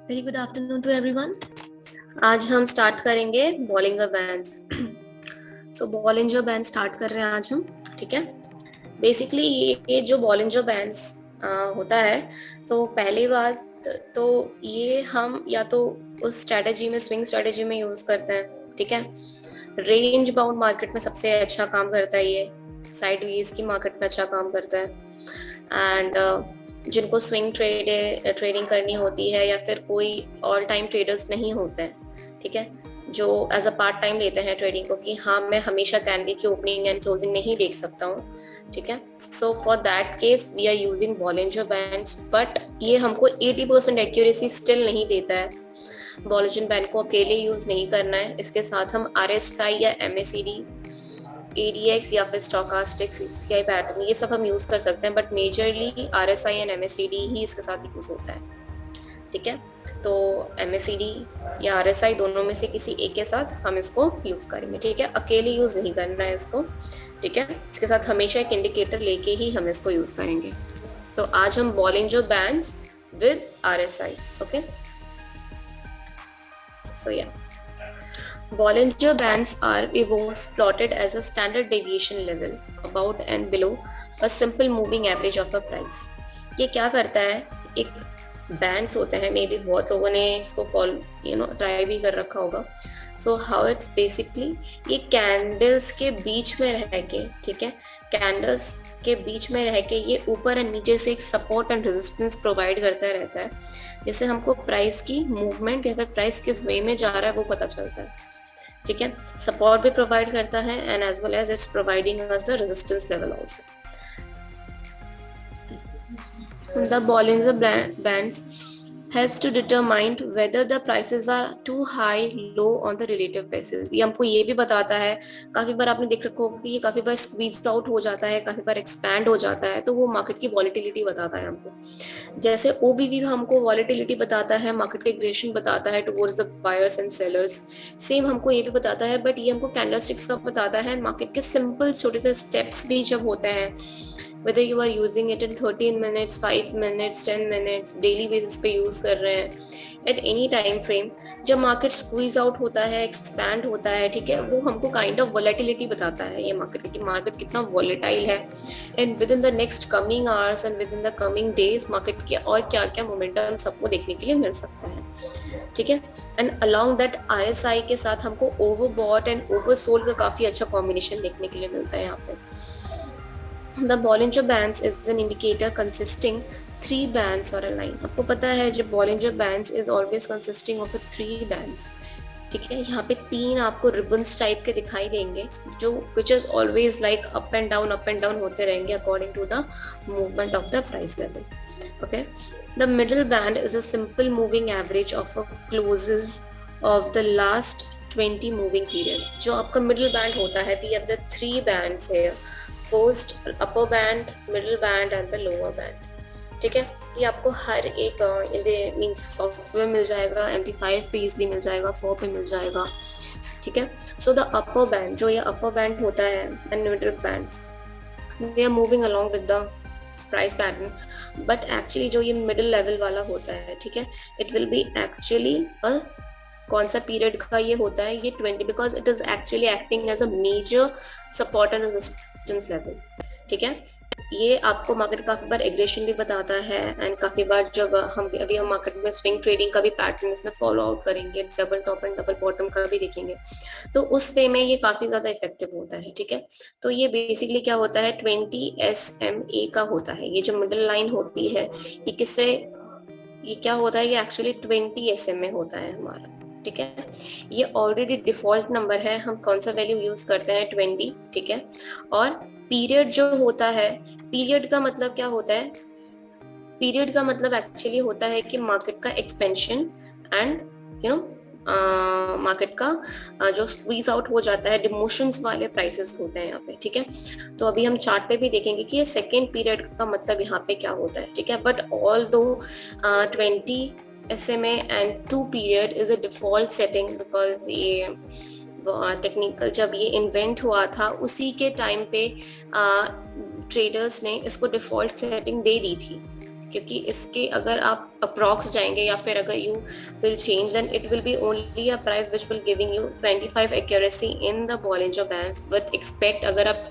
Very good afternoon to everyone. आज हम start करेंगे Bollinger bands. So Bollinger band start कर रहे हैं आज हम। ठीक है। बेसिकली ये जो बॉलिंजर बैंड्स होता है, तो पहली बात तो ये हम या तो उस स्ट्रेटेजी में, स्विंग स्ट्रेटेजी में यूज करते हैं। ठीक है। रेंज बाउंड मार्केट में सबसे अच्छा काम करता है ये। साइड वेज की मार्केट में अच्छा काम करता है। एंड जिनको स्विंग ट्रेडिंग करनी होती है या फिर कोई ऑल टाइम ट्रेडर्स नहीं होते हैं, ठीक है, जो एज अ पार्ट टाइम लेते हैं ट्रेडिंग को, कि हाँ मैं हमेशा कैंडल की ओपनिंग एंड क्लोजिंग नहीं देख सकता हूँ। ठीक है। So for that case we are using Bollinger bands, but ये हमको 80% एक्यूरेसी स्टिल नहीं देता है। बॉलिंजर बैंड को अकेले यूज नहीं करना है, इसके साथ हम RSI या MACD, ADX या फिर स्टोकास्टिक CCI पैटर्न, ये सब हम यूज कर सकते हैं, but majorly RSI and MACD ही इसके साथ यूज होता है। ठीक है। तो MACD या RSI दोनों में से किसी एक के साथ हम इसको यूज करेंगे। ठीक है। अकेले यूज नहीं करना है इसको। ठीक है। इसके साथ हमेशा एक इंडिकेटर लेके ही हम इसको यूज करेंगे। तो आज हम Bollinger bands with RSI। Okay. So या Bollinger Bands are waves plotted as a standard deviation level about and below a simple moving average of a price। ये क्या करता है, एक बैंड्स होते हैं, मे बी बहुत लोगों ने इसको फॉलो ट्राई भी कर रखा होगा। सो हाउ इट्स बेसिकली, ये कैंडल्स के बीच में रह के, ठीक है, कैंडल्स के बीच में रह के ये ऊपर एंड नीचे से एक सपोर्ट एंड रेजिस्टेंस प्रोवाइड करता रहता है, जिससे हमको प्राइस की मूवमेंट या फिर प्राइस किस वे में जा रहा है वो पता चलता है। ठीक है। सपोर्ट भी प्रोवाइड करता है and as well as it's providing us the resistance level also. The Bollinger Bands helps to determine whether the prices are too high, low on the relative basis। ये हमको ये भी बताता है, काफी बार आपने देख रखा होगा कि ये काफी बार स्क्वीज आउट हो जाता है, काफी बार एक्सपैंड हो जाता है, तो वो मार्केट की वॉलिटिलिटी बताता है हमको। जैसे OBV हमको वॉलिटिलिटी बताता है, मार्केट का एग्रेशन बताता है towards the buyers and sellers, same हमको ये भी बताता है, बट ये हमको कैंडलस्टिक्स का बताता है। मार्केट के सिंपल छोटे से स्टेप्स भी जब होते हैं, whether you are using it in 13 minutes, 5 minutes, 10 minutes, daily basis पे यूज कर रहे हैं, एट एनी टाइम फ्रेम, जब मार्केट स्क्वीज आउट होता है, एक्सपैंड होता है, ठीक है, वो हमको काइंड ऑफ वॉलेटिलिटी बताता है ये मार्केट की, मार्केट कितना वॉलेटाइल है, and with in the next coming hours and with in the coming days market के और क्या क्या मोमेंटम सबको देखने के लिए मिल सकता है। ठीक है। एंड अलॉन्ग दैट RSI के साथ हमको ओवरबॉट एंड ओवरसोल्ड का काफी अच्छा कॉम्बिनेशन देखने के लिए मिलता है यहाँ पे। The Bollinger Bands is an indicator consisting 3 bands or a line। आपको पता है जब Bollinger Bands is always consisting of a 3 bands। ठीक है। यहाँ पे 3 आपको रिबन्स टाइप के दिखाई देंगे, जो which is always like up and down होते रहेंगे according to the movement of the price level। Okay। The middle band is a simple moving average of a closes of the last 20 moving period। जो आपका middle band होता है, we have the 3 bands here, first upper band, middle band and the lower band. ठीक है। ये आपको हर एक means software मिल जाएगा, MT5 पे इजिली मिल जाएगा, 4 पे मिल जाएगा। ठीक है। सो द अपर बैंड, जो ये अपर बैंड होता है and middle band, they are moving along with the price pattern, but actually जो ये मिडिल लेवल वाला होता है, ठीक है, it will be actually a कौन सा पीरियड का ये होता है, ये 20, because it is actually acting as a major support and resistance level. ठीक है। ये आपको मार्केट काफी बार एग्रेशन भी बताता है, एंड काफी बार जब हम मार्केट में स्विंग ट्रेडिंग का भी पैटर्न इसमें फॉलो आउट करेंगे, double top and double bottom का भी देखेंगे, तो उस वे में ये काफी ज्यादा इफेक्टिव होता है। ठीक है। तो ये बेसिकली क्या होता है, 20 SMA का होता है। ये जो मिडिल लाइन होती है, ये किससे, ये क्या होता है, ये एक्चुअली 20 SMA होता है हमारा। ठीक है। ये ऑलरेडी डिफॉल्ट नंबर है, हम कौन सा वैल्यू यूज करते हैं, 20। ठीक है। और पीरियड जो होता है, पीरियड का मतलब क्या होता है, पीरियड का मतलब एक्चुअली होता है कि मार्केट का एक्सपेंशन एंड मार्केट का जो स्क्वीज आउट हो जाता है, डिमोशंस वाले प्राइसेस होते हैं यहाँ पे। ठीक है। तो अभी हम चार्ट पे भी देखेंगे कि ये सेकेंड पीरियड का मतलब यहाँ पे क्या होता है। ठीक है। बट ऑल दो 20 SMA and 2 period is a default setting, because ये टेक्निकल जब ये इन्वेंट हुआ था उसी के टाइम पे ट्रेडर्स ने इसको डिफॉल्ट सेटिंग दे दी थी। क्योंकि इसके अगर आप अप्रॉक्स जाएंगे या फिर अगर you will change, then it will be only a price which will giving you 25 accuracy in the Bollinger bands, but expect अगर आप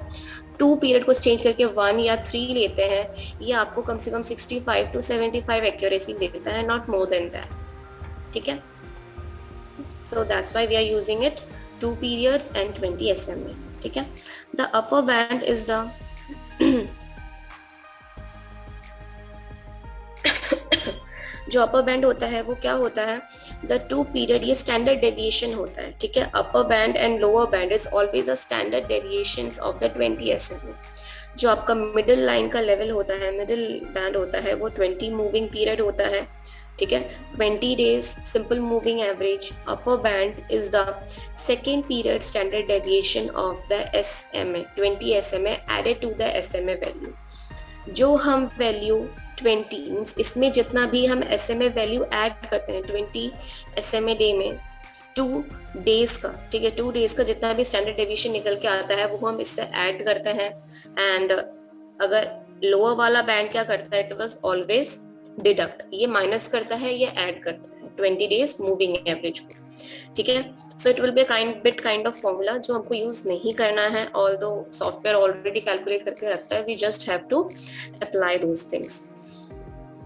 2 पीरियड को चेंज करके 1 या 3 लेते हैं, ये आपको कम से कम 65 to 75 एक्यूरेसी देता है, नॉट मोर देन दैट। ठीक है, so that's why we are using it 2 periods and 20 SMA। ठीक है, the upper band is the जो अपर बैंड होता है वो क्या होता है, द 2 पीरियड, ये स्टैंडर्ड डेविएशन होता है। ठीक है, upper band and lower band is always a standard deviation of the 20 SMA। जो आपका मिडिल लाइन का लेवल होता है, मिडिल बैंड होता है, वो 20 मूविंग पीरियड होता है। ठीक है, 20 days simple moving average. Upper band is the second period standard deviation of the SMA, 20 SMA added to the SMA value. जो हम वैल्यू 20 मीन्स इसमें जितना भी हम SMA वैल्यू ऐड करते हैं 20 SMA डे में 2 डेज का, ठीक है, 2 डेज का जितना भी स्टैंडर्ड डेविएशन निकल के आता है वो हम इससे ऐड करते हैं। एंड अगर लोअर वाला बैंड क्या करता है, इट वाज ऑलवेज डिडक्ट, ये माइनस करता है, ये ऐड करता है 20 डेज मूविंग एवरेज को। ठीक है, so it will be kind of formula जो हमको यूज नहीं करना है, ऑल्दो सॉफ्टवेयर ऑलरेडी कैलकुलेट करके रखता है, we just have to apply those things.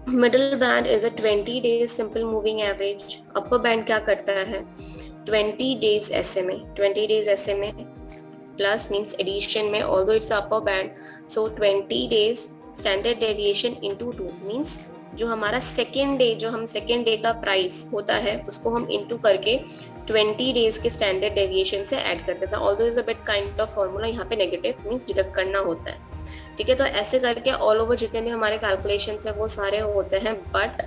Middle band is a 20 days simple moving average. Upper band क्या करता है, 20 days SMA, 20 days SMA plus means addition में, although it's upper band, so 20 days standard deviation into 2 means जो हमारा second day, जो हम second day का price होता है उसको हम इनटू करके 20 डेज के स्टैंडर्ड डेविएशन से ऐड कर देता है। Although is a bit kind of formula, यहाँ पे नेगेटिव मीन्स डिडक्ट करना होता है। ठीक है, तो ऐसे करके ऑल ओवर जितने भी हमारे कैलकुलेशन है वो सारे होते हैं। बट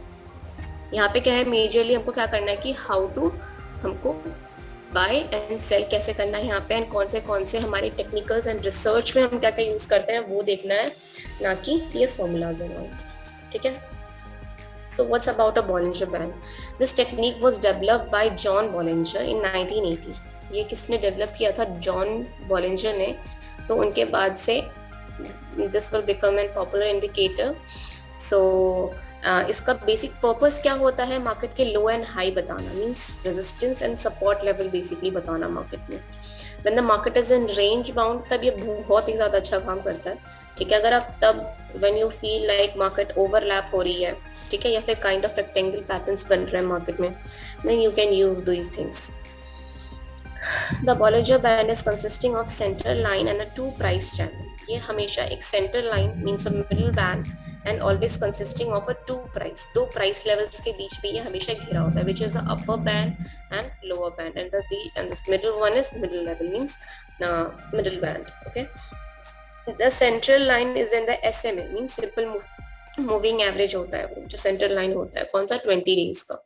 यहाँ पे क्या है, मेजरली हमको क्या करना है कि हाउ टू हमको बाय एंड सेल कैसे करना है यहाँ पे, एंड कौन से हमारे टेक्निकल्स एंड रिसर्च में हम क्या क्या यूज करते हैं वो देखना है, ना कि ये फॉर्मूलाज अराउंड। ठीक है, so what's about a Bollinger Band? This technique was developed by John Bollinger in 1980। ये किसने डेवलप किया था, जॉन बॉलिंजर ने। तो उनके बाद से this will become an popular indicator। so इसका बेसिक पर्पस क्या होता है, मार्केट के लो एंड हाई बताना, means resistance and support level basically बताना मार्केट में। When the market is in range bound, तब ये बहुत ही ज्यादा अच्छा काम करता है। ठीक है, अगर आप तब when you feel like market overlap हो रही है, ठीक है, या फिर काइंड ऑफ रेक्टेंगल पैटर्न्स बन रहे हैं मार्केट में, then you can use these things. The Bollinger band is consisting of centre line and a 2 price channel. ये हमेशा एक centre line means a middle band and always consisting of a 2 price levels के बीच में ये हमेशा घिरा होता है, which is the upper band and lower band, and this middle one is middle level means middle band. Okay, the central line is in the SMA means simple moving average होता है वो, जो सेंट्रल लाइन होता है कौन सा, 20 days का।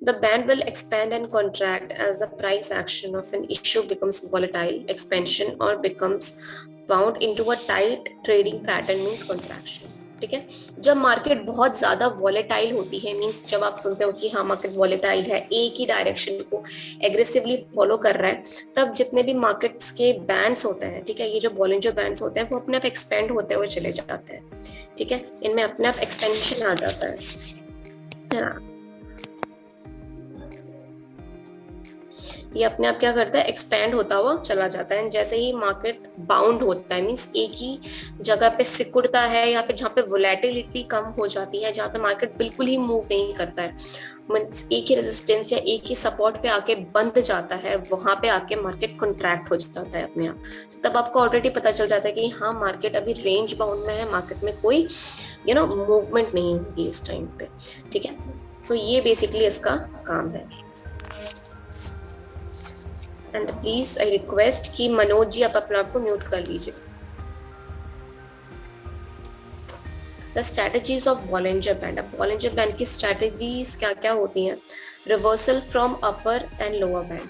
The band will expand and contract as the price action of an issue becomes volatile, expansion or becomes wound into a tight trading pattern means contraction। ठीक है, जब मार्केट बहुत ज्यादा वॉलेटाइल होती है, मींस जब आप सुनते हो कि हाँ मार्केट वॉलेटाइल है, एक ही डायरेक्शन को एग्रेसिवली फॉलो कर रहा है, तब जितने भी मार्केट्स के बैंड्स होते हैं, ठीक है, ये जो बॉलिंजर बैंड्स होते हैं वो अपने आप एक्सपेंड होते हुए चले जाते हैं। ठीक है, इनमें अपने आप एक्सपेंशन आ जाता है ना, ये अपने आप क्या करता है, एक्सपैंड होता हुआ चला जाता है। जैसे ही मार्केट बाउंड होता है, मींस एक ही जगह पे सिकुड़ता है, या फिर जहाँ पे वोलेटिलिटी कम हो जाती है, जहाँ पे मार्केट बिल्कुल ही मूव नहीं करता है, मींस एक ही रेजिस्टेंस या एक ही सपोर्ट पे आके बंद जाता है, वहां पे आके मार्केट कॉन्ट्रैक्ट हो जाता है अपने आप। तो तब आपको ऑलरेडी पता चल जाता है कि हाँ मार्केट अभी रेंज बाउंड में है, मार्केट में कोई मूवमेंट नहीं होगी इस टाइम पे। ठीक है, सो ये बेसिकली इसका काम है। एंड प्लीज आई रिक्वेस्ट कि मनोज जी आप अपने आप को म्यूट कर लीजिए। The strategies of Bollinger band. अब बॉलिंजर बैंड की स्ट्रैटेजीज क्या क्या होती हैं, reversal from upper and lower band.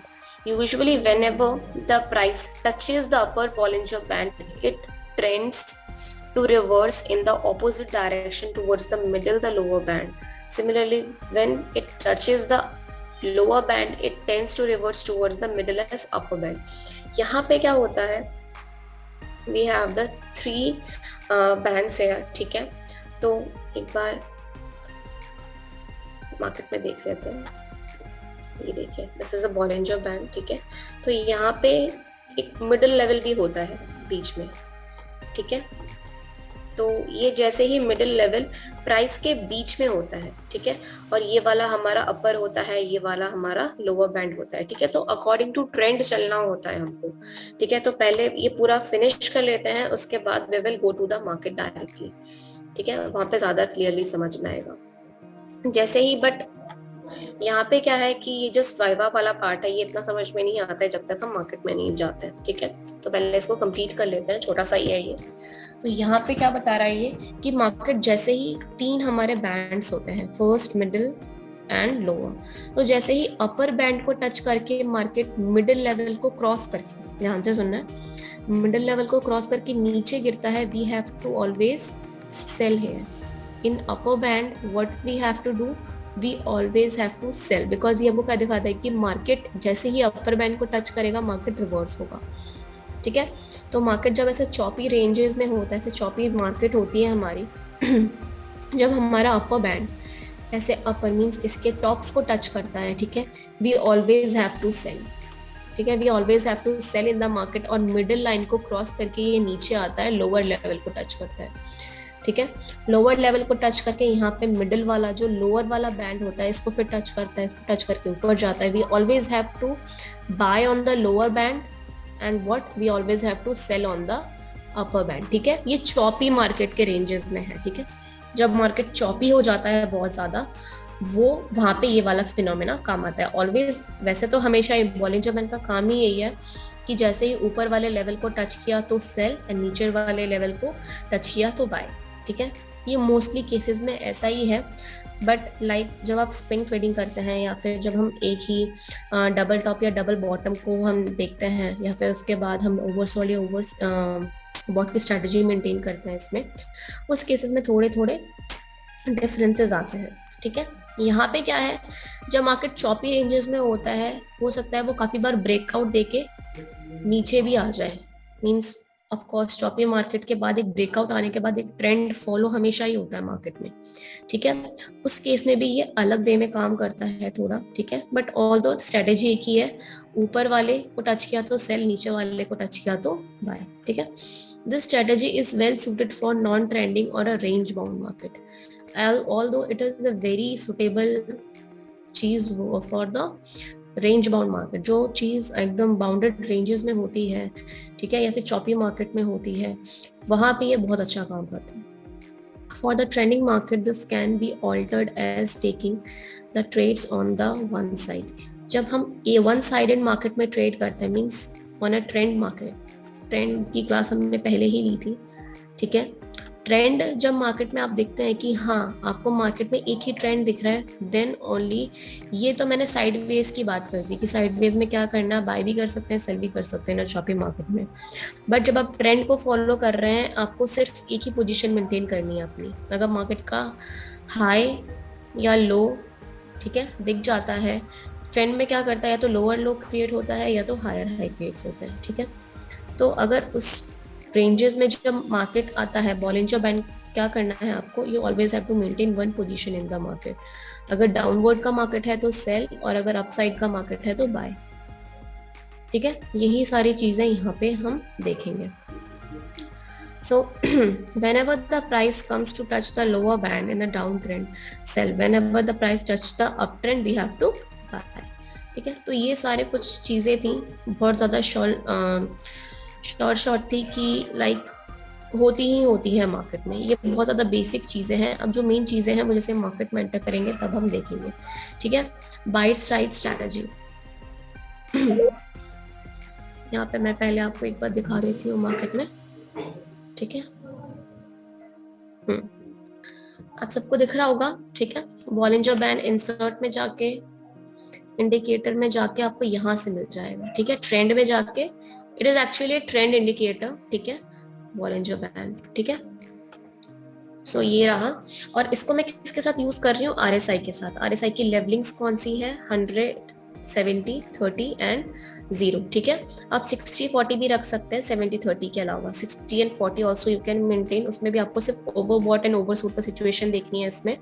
Usually whenever the price touches the upper Bollinger Band, it trends to reverse in the opposite direction towards the middle, the lower band. Similarly, when it touches the lower band, it tends to reverse towards the middle as upper band. यहाँ पे क्या होता है, we have the 3 bands here, ठीक है। तो एक बार market में देख लेते हैं। ये देखिए, this is a Bollinger band, ठीक है। तो यहाँ पे एक मिडिल लेवल भी होता है बीच में, ठीक है। तो ये जैसे ही मिडिल लेवल प्राइस के बीच में होता है, ठीक है, और ये वाला हमारा अपर होता है, ये वाला हमारा लोअर बैंड होता है, ठीक है। तो अकॉर्डिंग टू ट्रेंड चलना होता है हमको, ठीक है। तो पहले ये पूरा फिनिश कर लेते हैं, उसके बाद we will go to the market directly, ठीक है। वहां पे ज्यादा क्लियरली समझ में आएगा जैसे ही। बट यहाँ पे क्या है कि ये जो वाइवा वाला पार्ट है, ये इतना समझ में नहीं आता है जब तक हम मार्केट में नहीं जाते हैं, ठीक है। तो पहले इसको कंप्लीट कर लेते हैं, छोटा सा ही है ये। तो यहाँ पे क्या बता रहा है ये कि मार्केट जैसे ही तीन हमारे बैंड्स होते हैं, फर्स्ट, मिडिल एंड लोअर। तो जैसे ही अपर बैंड को टच करके मार्केट मिडिल लेवल को क्रॉस करके, ध्यान से सुनना है, मिडिल लेवल को क्रॉस करके नीचे गिरता है, we have to always sell here. In upper band what we have to do, we always have to sell, because ये हमको क्या दिखाता है कि मार्केट जैसे ही अपर बैंड को टच करेगा मार्केट रिवर्स होगा, ठीक है। तो मार्केट जब ऐसे चॉपी रेंजेस में होता है, ऐसे चॉपी मार्केट होती है हमारी जब हमारा अपर बैंड ऐसे अपर मीन्स इसके टॉप्स को टच करता है, ठीक है, we always have to sell, ठीक है, we always have to sell in the market. और मिडिल लाइन को क्रॉस करके ये नीचे आता है, लोअर लेवल को टच करता है, ठीक है। लोअर लेवल को टच करके यहाँ पे मिडिल वाला जो लोअर वाला बैंड होता है इसको फिर टच करता है, इसको टच करके ऊपर जाता है। We always have to buy on the lower band and what, we always have to sell on the upper band, ठीक है। ये चॉपी मार्केट के रेंजेस में है, ठीक है। जब मार्केट चॉपी हो जाता है बहुत ज्यादा, वो वहां पे ये वाला फिनोमेना काम आता है ऑलवेज। वैसे तो हमेशा बॉलिंजर बैंड का काम ही यही है कि जैसे ही ऊपर वाले लेवल को टच किया तो सेल एंड नीचे वाले लेवल को टच किया तो बाय, ठीक है। ये मोस्टली केसेस में ऐसा ही है। बट लाइक जब आप स्विंग ट्रेडिंग करते हैं या फिर जब हम एक ही डबल टॉप या डबल बॉटम को हम देखते हैं या फिर उसके बाद हम ओवरसोल्ड या ओवर बॉट की स्ट्रैटेजी मेंटेन करते हैं, इसमें उस केसेस में थोड़े थोड़े डिफरेंसेस आते हैं, ठीक है। यहाँ पे क्या है, जब मार्केट चॉपी रेंजेस में होता है हो सकता है वो काफी बार ब्रेकआउट देके नीचे भी आ जाए। Means of course choppy market के बाद एक ब्रेकआउट आने के बाद एक ट्रेंड फॉलो हमेशा ही होता है मार्केट में, ठीक है। उस केस में भी ये अलग वे में काम करता है थोड़ा, ठीक है। बट ऑल दो स्ट्रेटेजी एक ही है, ऊपर वाले को टच किया तो सेल, नीचे वाले को टच किया तो बाय, ठीक है। This strategy is well suited for non trending और a range bound market, although it is a very suitable चीज for the range bound market. जो चीज एकदम बाउंडेड रेंजेस में होती है, ठीक है, या फिर चॉपी मार्केट में होती है, वहां पे ये बहुत अच्छा काम करता है। For the trending market this can be altered as taking the trades on the one side. जब हम ये वन साइडेड मार्केट में ट्रेड करते हैं, means on a trend market, trend की क्लास हमने पहले ही ली थी, ठीक है। ट्रेंड जब मार्केट में आप देखते हैं कि हाँ आपको मार्केट में एक ही ट्रेंड दिख रहा है, देन ओनली, ये तो मैंने साइडवेज की बात कर दी कि साइडवेज में क्या करना, बाय भी कर सकते हैं, सेल भी कर सकते हैं ना शॉपिंग मार्केट में। बट जब आप ट्रेंड को फॉलो कर रहे हैं, आपको सिर्फ एक ही पोजीशन मेंटेन करनी है अपनी। अगर मार्केट का हाई या लो, ठीक है, दिख जाता है, ट्रेंड में क्या करता है, या तो लोअर लो क्रिएट होता है या तो हायर हाई क्रिएट होता है, ठीक है। तो अगर उस रेंजेस में जब मार्केट आता है, बॉलिंजर बैंड क्या करना है आपको, you always have to maintain one position in the market. अगर डाउनवर्ड का मार्केट है तो सेल, और अगर अपसाइड का मार्केट है तो बाय, ठीक है। यही सारी चीजें यहाँ पे हम देखेंगे। So whenever the price comes to touch the lower band in the downtrend, sell. Whenever the price touch the uptrend, we have to buy. ठीक है। तो ये सारे कुछ चीजें थी, बहुत ज्यादा शॉर्ट थी कि लाइक होती ही होती है मार्केट में। ये बहुत ज़्यादा बेसिक चीज़ें हैं। अब जो मेन चीज़ें हैं वो जैसे मार्केट में एंटर करेंगे तब हम देखेंगे, ठीक है। बाइट साइड स्ट्रैटेजी, यहाँ पे मैं पहले आपको एक बार दिखा देती हूँ मार्केट में, ठीक है। आप सबको दिख रहा होगा, ठीक है। बॉलिंजर बैंड इंसर्ट में जाके, इंडिकेटर में जाके आपको यहाँ से मिल जाएगा, ठीक है। ट्रेंड में जाके, it is actually trend indicator, ठीक है, बॉलिंजर बैंड, ठीक है। सो ये रहा, और इसको मैं किसके साथ यूज कर रही हूँ, आरएसआई के साथ। आरएसआई की लेवलिंग्स कौन सी है, 100, 70 30 एंड 0, ठीक है। आप 60 40 भी रख सकते हैं 70 30 के अलावा, 60 and 40 also you can maintain. उसमें भी आपको सिर्फ ओवरबॉट एंड ओवरसूट का सिचुएशन देखनी है इसमें,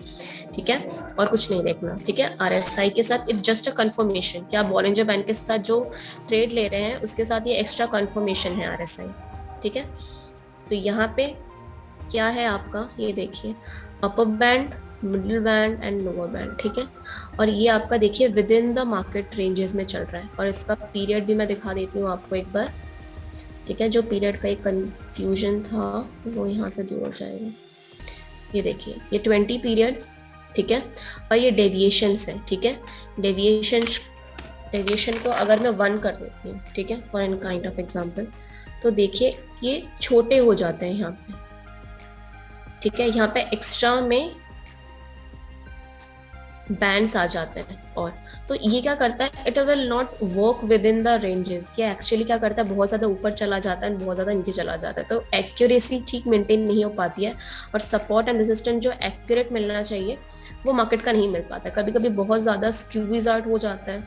ठीक है, और कुछ नहीं देखना, ठीक है। आरएसआई के साथ इट्स जस्ट अ कंफर्मेशन कि आप बॉलिंजर बैंड के साथ जो ट्रेड ले रहे हैं उसके साथ ये एक्स्ट्रा कंफर्मेशन है आरएसआई, ठीक है। तो यहाँ पे क्या है आपका, ये देखिए, upper band, middle band and lower band, ठीक है। और ये आपका देखिए with in the market ranges में चल रहा है। और इसका पीरियड भी मैं दिखा देती हूँ आपको एक बार, ठीक है। जो पीरियड का एक कंफ्यूजन था वो यहाँ से दूर हो जाएगा। ये देखिए, ये 20 पीरियड, ठीक है। और ये डेविएशंस है, ठीक है। डेविएशन को अगर मैं 1 कर देती हूँ, ठीक है, for an kind of example, तो देखिए ये छोटे हो जाते हैं यहाँ पे, ठीक है। यहाँ पे एक्स्ट्रा में बैंड्स आ जाते हैं। और तो ये क्या करता है, it will not work with in the ranges. ये एक्चुअली क्या करता है, बहुत ज़्यादा ऊपर चला जाता है, बहुत ज़्यादा नीचे चला जाता है, तो एक्यूरेसी ठीक मेंटेन नहीं हो पाती है। और सपोर्ट एंड रेजिस्टेंस जो एक्यूरेट मिलना चाहिए वो मार्केट का नहीं मिल पाता। कभी कभी बहुत ज़्यादा स्क्यूज आउट हो जाता है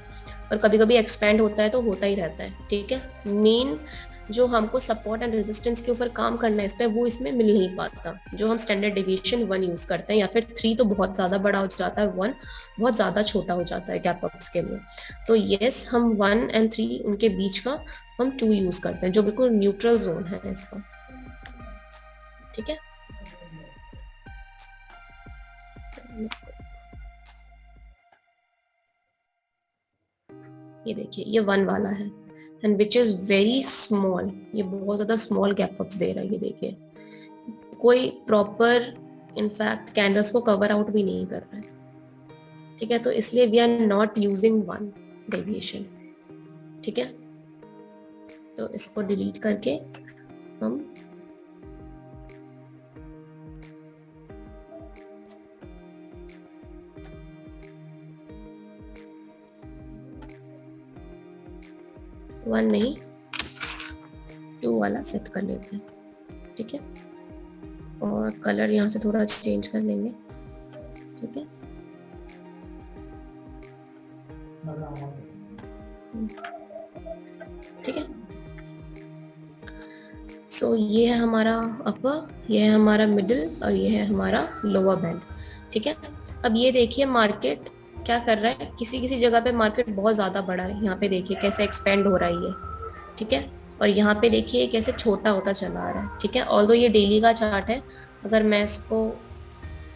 और कभी कभी एक्सपेंड होता है, तो होता ही रहता है, ठीक है। मेन जो हमको सपोर्ट एंड रेजिस्टेंस के ऊपर काम करना है इस पर, वो इसमें मिल नहीं पाता। जो हम स्टैंडर्ड डेविएशन 1 यूज करते हैं, या फिर 3 तो बहुत ज्यादा बड़ा हो जाता है, 1 बहुत ज्यादा छोटा हो जाता है गैप अप्स के लिए। तो यस, हम 1 एंड 3 उनके बीच का हम 2 यूज करते हैं, जो बिल्कुल न्यूट्रल जोन है इसका, ठीक है। ये देखिए, ये 1 वाला है and which is very small. ये बहुत ज्यादा स्मॉल गैप अप्स दे रहा है, ये देखिए, कोई प्रॉपर इनफैक्ट कैंडल्स को कवर आउट भी नहीं कर रहा है, ठीक है। तो इसलिए we are not using 1 deviation, ठीक है। तो इसको डिलीट करके हम वन नहीं 2 वाला सेट कर लेते हैं, ठीक है। और कलर यहाँ से थोड़ा चेंज कर लेंगे, ठीक है। ठीक है, सो ये है हमारा अपर, ये है हमारा मिडिल और ये है हमारा लोअर बैंड, ठीक है। अब ये देखिए मार्केट क्या कर रहा है, किसी किसी जगह पे मार्केट बहुत ज़्यादा बड़ा है, यहाँ पे देखिए कैसे एक्सपेंड हो रहा है ये, ठीक है। और यहाँ पे देखिए कैसे छोटा होता चला आ रहा है, ठीक है। ऑल्दो ये डेली का चार्ट है, अगर मैं इसको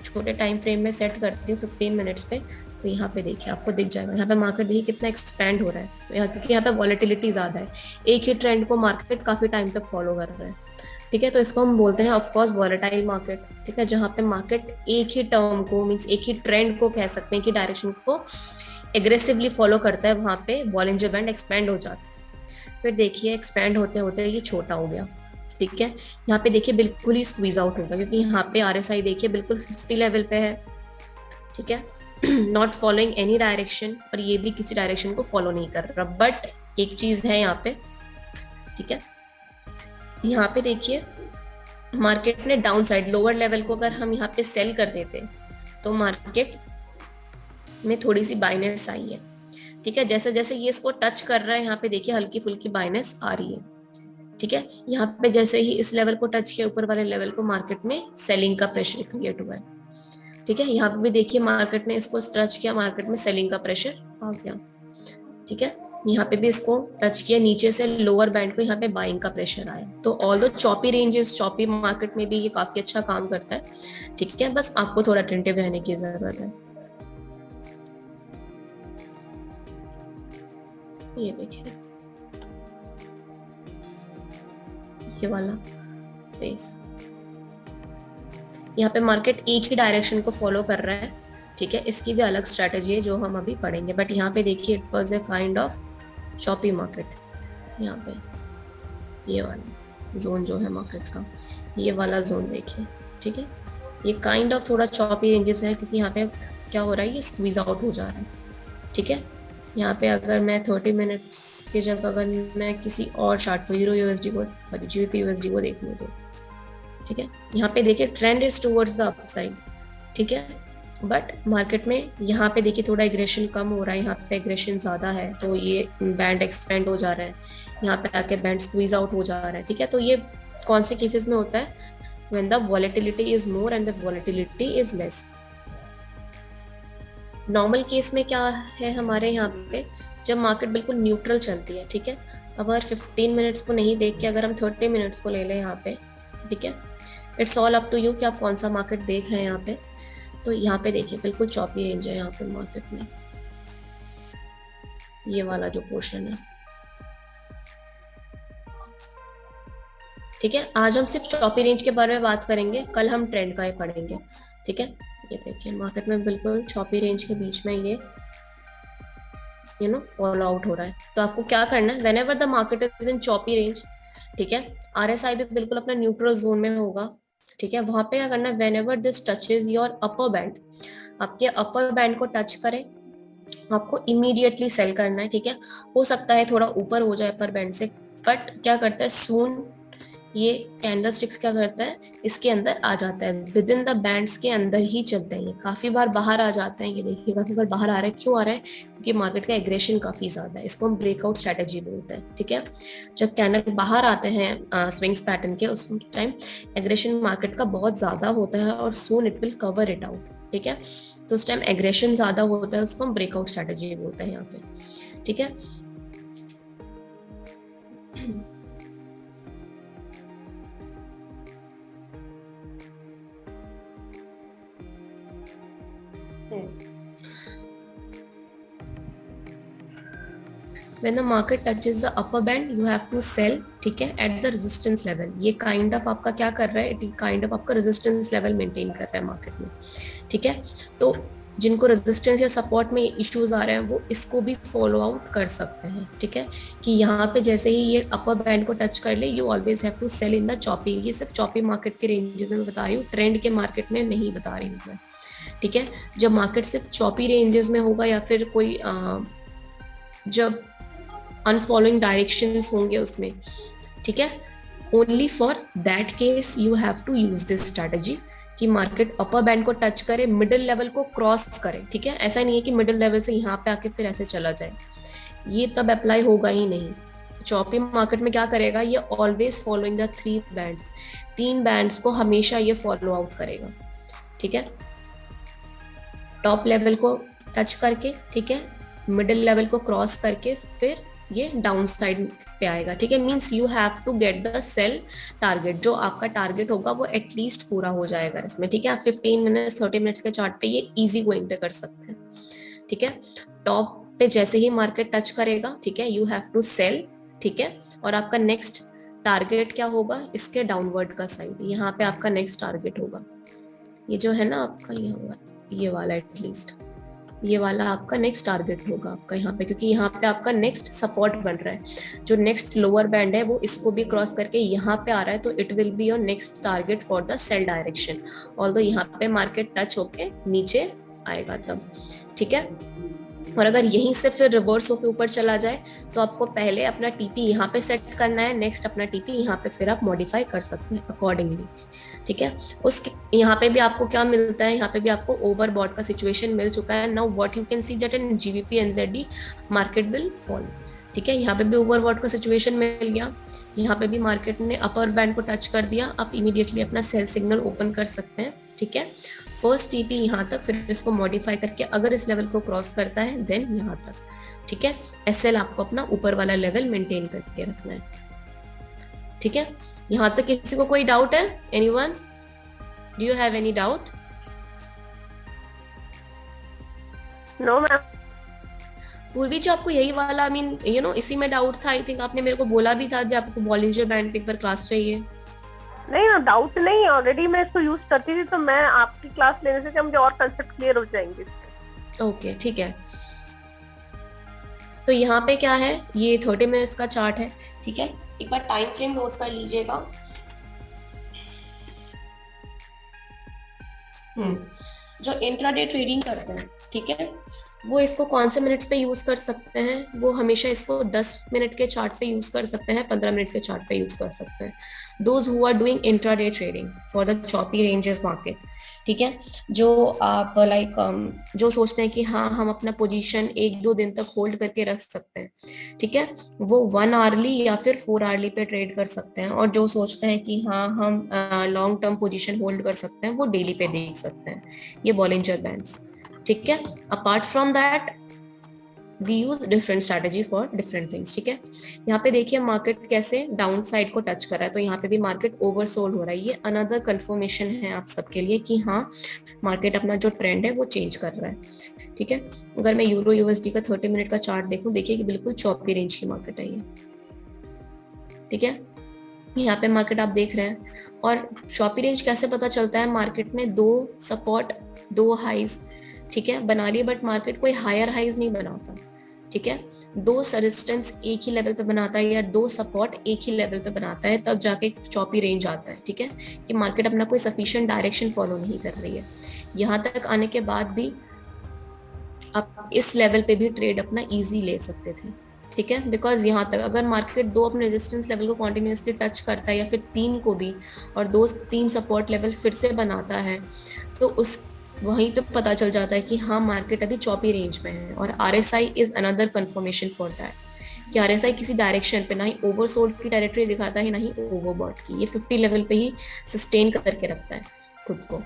छोटे टाइम फ्रेम में सेट करती हूँ 15 मिनट्स पे, तो यहाँ पे देखिए आपको दिख जाएगा, यहाँ पे मार्केट देखिए कितना एक्सपेंड हो रहा है, क्योंकि यहाँ पे वॉलेटिलिटी ज़्यादा है, एक ही ट्रेंड को मार्केट काफ़ी टाइम तक फॉलो कर रहा है, ठीक है। तो इसको हम बोलते हैं ऑफकोर्स वॉलेटाइल मार्केट, ठीक है, जहाँ पे मार्केट एक ही टर्म को, मीन्स एक ही ट्रेंड को कह सकते हैं कि डायरेक्शन को एग्रेसिवली फॉलो करता है, वहाँ पे बॉलिंजर बैंड एक्सपेंड हो जाता है। फिर देखिए एक्सपेंड होते होते ये छोटा हो गया, ठीक है। यहाँ पे देखिए बिल्कुल ही स्क्वीज आउट होगा, क्योंकि यहाँ पे आरएसआई देखिए बिल्कुल 50 लेवल पे है, ठीक है, नॉट फॉलोइंग एनी डायरेक्शन, और ये भी किसी डायरेक्शन को फॉलो नहीं कर रहा। बट एक चीज है यहाँ पे, ठीक है, यहाँ पे देखिए मार्केट ने डाउन साइड लोअर लेवल को अगर हम यहाँ पे सेल कर देते तो मार्केट में थोड़ी सी बाइनेस आई है, ठीक है। जैसे जैसे ये इसको टच कर रहा है, यहाँ पे देखिए हल्की फुल्की बाइनेस आ रही है, ठीक है। यहाँ पे जैसे ही इस लेवल को टच किया, ऊपर वाले लेवल को, मार्केट में सेलिंग का प्रेशर क्रिएट हुआ है, ठीक है। यहाँ पे भी देखिए मार्केट ने इसको टच किया, मार्केट में सेलिंग का प्रेशर आ गया, ठीक है। यहाँ पे भी इसको टच किया, नीचे से लोअर बैंड को यहाँ पे बाइंग का प्रेशर आया। तो ऑल दो चॉपी रेंजेस, चॉपी मार्केट में भी ये काफी अच्छा काम करता है, ठीक है। बस आपको थोड़ा अटेंटिव रहने की जरूरत है। ये देखिए ये वाला फेस, यहाँ पे मार्केट एक ही डायरेक्शन को फॉलो कर रहा है, ठीक है। इसकी भी अलग स्ट्रेटेजी है जो हम अभी पढ़ेंगे, बट यहाँ पे देखिए it was a kind of choppy market. यहाँ पे ये वाला जोन जो है मार्केट का, ये वाला जोन देखिए, ठीक है, ये काइंड ऑफ थोड़ा चॉपी रेंजेस है, क्योंकि यहाँ पे क्या हो रहा है, ये स्क्वीज आउट हो जा रहा है, ठीक है। यहाँ पे अगर मैं 30 मिनट्स की जगह अगर मैं किसी और चार्ट को, यूरो यूएसडी को, जीबीपी यूएसडी को देख लूँ तो, ठीक है, यहाँ पे देखिए trend is towards the upside, ठीक है। बट मार्केट में यहाँ पे देखिए थोड़ा एग्रेशन कम हो रहा है, यहाँ पे एग्रेशन ज्यादा है, तो ये बैंड एक्सपेंड हो जा रहा है, यहाँ पे आके बैंड स्क्वीज आउट हो जा रहा है। ठीक है, तो ये कौन से केसेस में होता है? When the volatility is more and the volatility is less. Normal case में क्या है हमारे यहाँ पे, जब मार्केट बिल्कुल न्यूट्रल चलती है, ठीक है, अगर 15 मिनट्स को नहीं देख के अगर हम 30 मिनट्स को ले लें यहाँ पे, ठीक है, it's all up to you कि आप कौन सा मार्केट देख रहे हैं यहाँ पे। तो यहाँ पे देखिए बिल्कुल चॉपी रेंज है यहाँ पे मार्केट में, ये वाला जो पोर्शन है। ठीक है, आज हम सिर्फ चॉपी रेंज के बारे में बात करेंगे, कल हम ट्रेंड का ही पढ़ेंगे। ठीक है, ये देखिए मार्केट में बिल्कुल चॉपी रेंज के बीच में ये फॉलो आउट हो रहा है। तो आपको क्या करना है, whenever the market is in choppy range, ठीक है, आरएसआई भी बिल्कुल अपना न्यूट्रल जोन में होगा। ठीक है, वहां पे क्या करना है, whenever this touches your upper band, आपके अपर बैंड को टच करे, आपको इमीडिएटली सेल करना है। ठीक है, हो सकता है थोड़ा ऊपर हो जाए अपर बैंड से, बट क्या करता है सून ये कैंडल स्टिक्स क्या करता है, इसके अंदर आ जाता है, विद इन द बैंड्स के अंदर ही चलते हैं। ये काफी बार बाहर आ जाते हैं, ये देखिए काफी बार बाहर आ रहा है। क्यों आ रहा है? क्योंकि मार्केट का एग्रेशन काफी ज्यादा है, इसको हम ब्रेकआउट स्ट्रेटेजी बोलते हैं। ठीक है, जब कैंडल बाहर आते हैं स्विंग्स पैटर्न के, उस टाइम एग्रेशन मार्केट का बहुत ज्यादा होता है और soon it will cover it out. ठीक है, तो उस टाइम एग्रेशन ज्यादा होता है, उसको हम ब्रेकआउट स्ट्रेटेजी बोलते हैं यहाँ पे। ठीक है, when the market touches the upper band you have to sell, ठीक है, at the resistance level। ये काइंड ऑफ आपका क्या कर रहा है, इट काइंड ऑफ आपका रेजिस्टेंस लेवल मेंटेन कर रहा है मार्केट में। ठीक है, तो जिनको रेजिस्टेंस या सपोर्ट में इश्यूज आ रहे हैं वो इसको भी फॉलो आउट कर सकते हैं। ठीक है, कि यहाँ पे जैसे ही ये अपर बैंड को टच कर ले, you always have to sell in the choppy. ये सिर्फ चॉपी मार्केट के रेंजेस में बता रही हूँ, ट्रेंड के मार्केट में नहीं बता रही हूँ मैं। ठीक है, जब मार्केट सिर्फ चॉपी रेंजेस में होगा या फिर कोई जब अनफॉलोइंग डायरेक्शंस होंगे उसमें, ठीक है, only for that case you have to use this strategy कि मार्केट अपर बैंड को टच करे, मिडिल लेवल को क्रॉस करे। ठीक है, ऐसा नहीं है कि मिडिल लेवल से यहाँ पे आके फिर ऐसे चला जाए, ये तब अप्लाई होगा ही नहीं। चॉपी मार्केट में क्या करेगा, ये always following the 3 bands, 3 bands को हमेशा ये फॉलो आउट करेगा। ठीक है, टॉप लेवल को टच करके, ठीक है, मिडिल लेवल को क्रॉस करके फिर ये डाउन साइड पे आएगा। ठीक है, means you have to get the sell target, जो आपका टारगेट होगा वो एटलीस्ट पूरा हो जाएगा इसमें। ठीक है, आप 15 मिनट्स 30 मिनट्स के चार्ट पे ये इजी गोइंग पे कर सकते हैं। ठीक है, टॉप पे जैसे ही मार्केट टच करेगा, ठीक है, यू हैव टू सेल। ठीक है, और आपका नेक्स्ट टारगेट क्या होगा, इसके डाउनवर्ड का साइड, यहाँ पे आपका नेक्स्ट टारगेट होगा, ये जो है ना आपका ये वाला, एटलीस्ट ये वाला आपका नेक्स्ट टारगेट होगा आपका यहाँ पे, क्योंकि यहाँ पे आपका नेक्स्ट सपोर्ट बन रहा है। जो नेक्स्ट लोअर बैंड है वो इसको भी क्रॉस करके यहाँ पे आ रहा है, तो it will be your next target for the sell direction, although यहाँ पे मार्केट टच होके नीचे आएगा तब। ठीक है, और अगर यहीं से फिर रिवर्स होकर ऊपर चला जाए तो आपको पहले अपना टीपी यहाँ पे सेट करना है, नेक्स्ट अपना टीपी यहाँ पे फिर आप मॉडिफाई कर सकते हैं अकॉर्डिंगली। ठीक है, उस यहाँ पे भी आपको क्या मिलता है, यहाँ पे भी आपको ओवरबॉट का सिचुएशन मिल चुका है। Now what you can see that in GBP NZD market will fall. ठीक है, यहाँ पे भी ओवरबॉट का सिचुएशन मिल गया, यहाँ पे भी मार्केट ने अपर बैंड को टच कर दिया, आप इमीडिएटली अपना सेल सिग्नल ओपन कर सकते हैं। ठीक है, फर्स्ट टीपी यहाँ तक, फिर इसको मॉडिफाई करके अगर इस लेवल को क्रॉस करता है देन यहाँ तक। ठीक है, एसएल आपको अपना ऊपर वाला लेवल मेंटेन करके रखना है। ठीक है, यहाँ तक किसी को कोई डाउट है? Anyone, do you have any doubt? No ma'am. Purvi ji आपको यही वाला आई मीन इसी में डाउट था? आई थिंक आपने मेरे को बोला भी था कि आपको बॉलिंजर बैंड पे एक बार क्लास चाहिए। नहीं मैम, डाउट नहीं, ऑलरेडी मैं इसको यूज करती थी, तो मैं आपकी क्लास लेने से क्या मुझे और कंसेप्ट क्लियर हो जाएंगे। ओके, ठीक है, तो यहाँ पे क्या है, ये 30 मिनट्स का चार्ट है। ठीक है, एक बार टाइम फ्रेम नोट कर लीजिएगा। जो इंट्राडे ट्रेडिंग करते हैं, ठीक है, वो इसको कौन से मिनट्स पे यूज कर सकते हैं? वो हमेशा इसको 10 मिनट के चार्ट पे यूज कर सकते हैं, 15 मिनट के चार्ट पे यूज कर सकते हैं। Those who are doing intraday trading for the choppy ranges market. ठीक है। जो आप लाइक जो सोचते हैं कि हाँ हम अपना पोजीशन 1-2 दिन तक होल्ड करके रख सकते हैं, ठीक है, वो 1 आवरली या फिर 4 आवरली पे ट्रेड कर सकते हैं। और जो सोचते हैं कि हाँ हम लॉन्ग टर्म पोजीशन होल्ड कर सकते हैं, वो डेली पे देख सकते हैं, ये बॉलिंजर बैंड्स। ठीक है। Apart from that we use different strategy for different things. ठीक है। यहाँ पे देखिए मार्केट कैसे डाउन साइड को टच कर रहा है, तो यहाँ पे भी मार्केट ओवरसोल्ड हो रहा है। ये अनदर कंफर्मेशन है आप सबके लिए कि हाँ मार्केट अपना जो ट्रेंड है वो चेंज कर रहा है। ठीक है। अगर मैं यूरो यूएसडी का 30 मिनट का चार्ट देखूं, देखिए कि बिल्कुल चौपी रेंज की मार्केट है ये। ठीक है। यहाँ पे मार्केट आप देख रहे हैं। और चौपी रेंज कैसे पता चलता है, मार्केट ने 2 सपोर्ट 2 हाइज, ठीक है, बना लिए, बट मार्केट कोई हायर हाइज नहीं बनाता। ठीक है। 2 रेजिस्टेंस एक ही लेवल पे बनाता है या 2 सपोर्ट एक ही लेवल पे बनाता है, तब जाके चौपी रेंज आता है। ठीक है। कि मार्केट अपना कोई सफिशिएंट डायरेक्शन फॉलो नहीं कर रही है। यहाँ तक आने के बाद भी आप इस लेवल पे भी ट्रेड अपना इजी ले सकते थे। ठीक है। बिकॉज यहाँ तक अगर मार्केट 2 अपने रेजिस्टेंस लेवल को कॉन्टिन्यूसली टच करता है या फिर 3 को भी, और 2-3 सपोर्ट लेवल फिर से बनाता है, तो उस वहीं पे पता चल जाता है कि हाँ मार्केट अभी चौपी रेंज में है। और RSI is another confirmation for that कि RSI किसी डायरेक्शन पे ना ही ओवरसोल्ड की टेरिटरी दिखाता है ना ही ओवरबॉट की, ये 50 लेवल पे ही सस्टेन करके रखता है खुद को।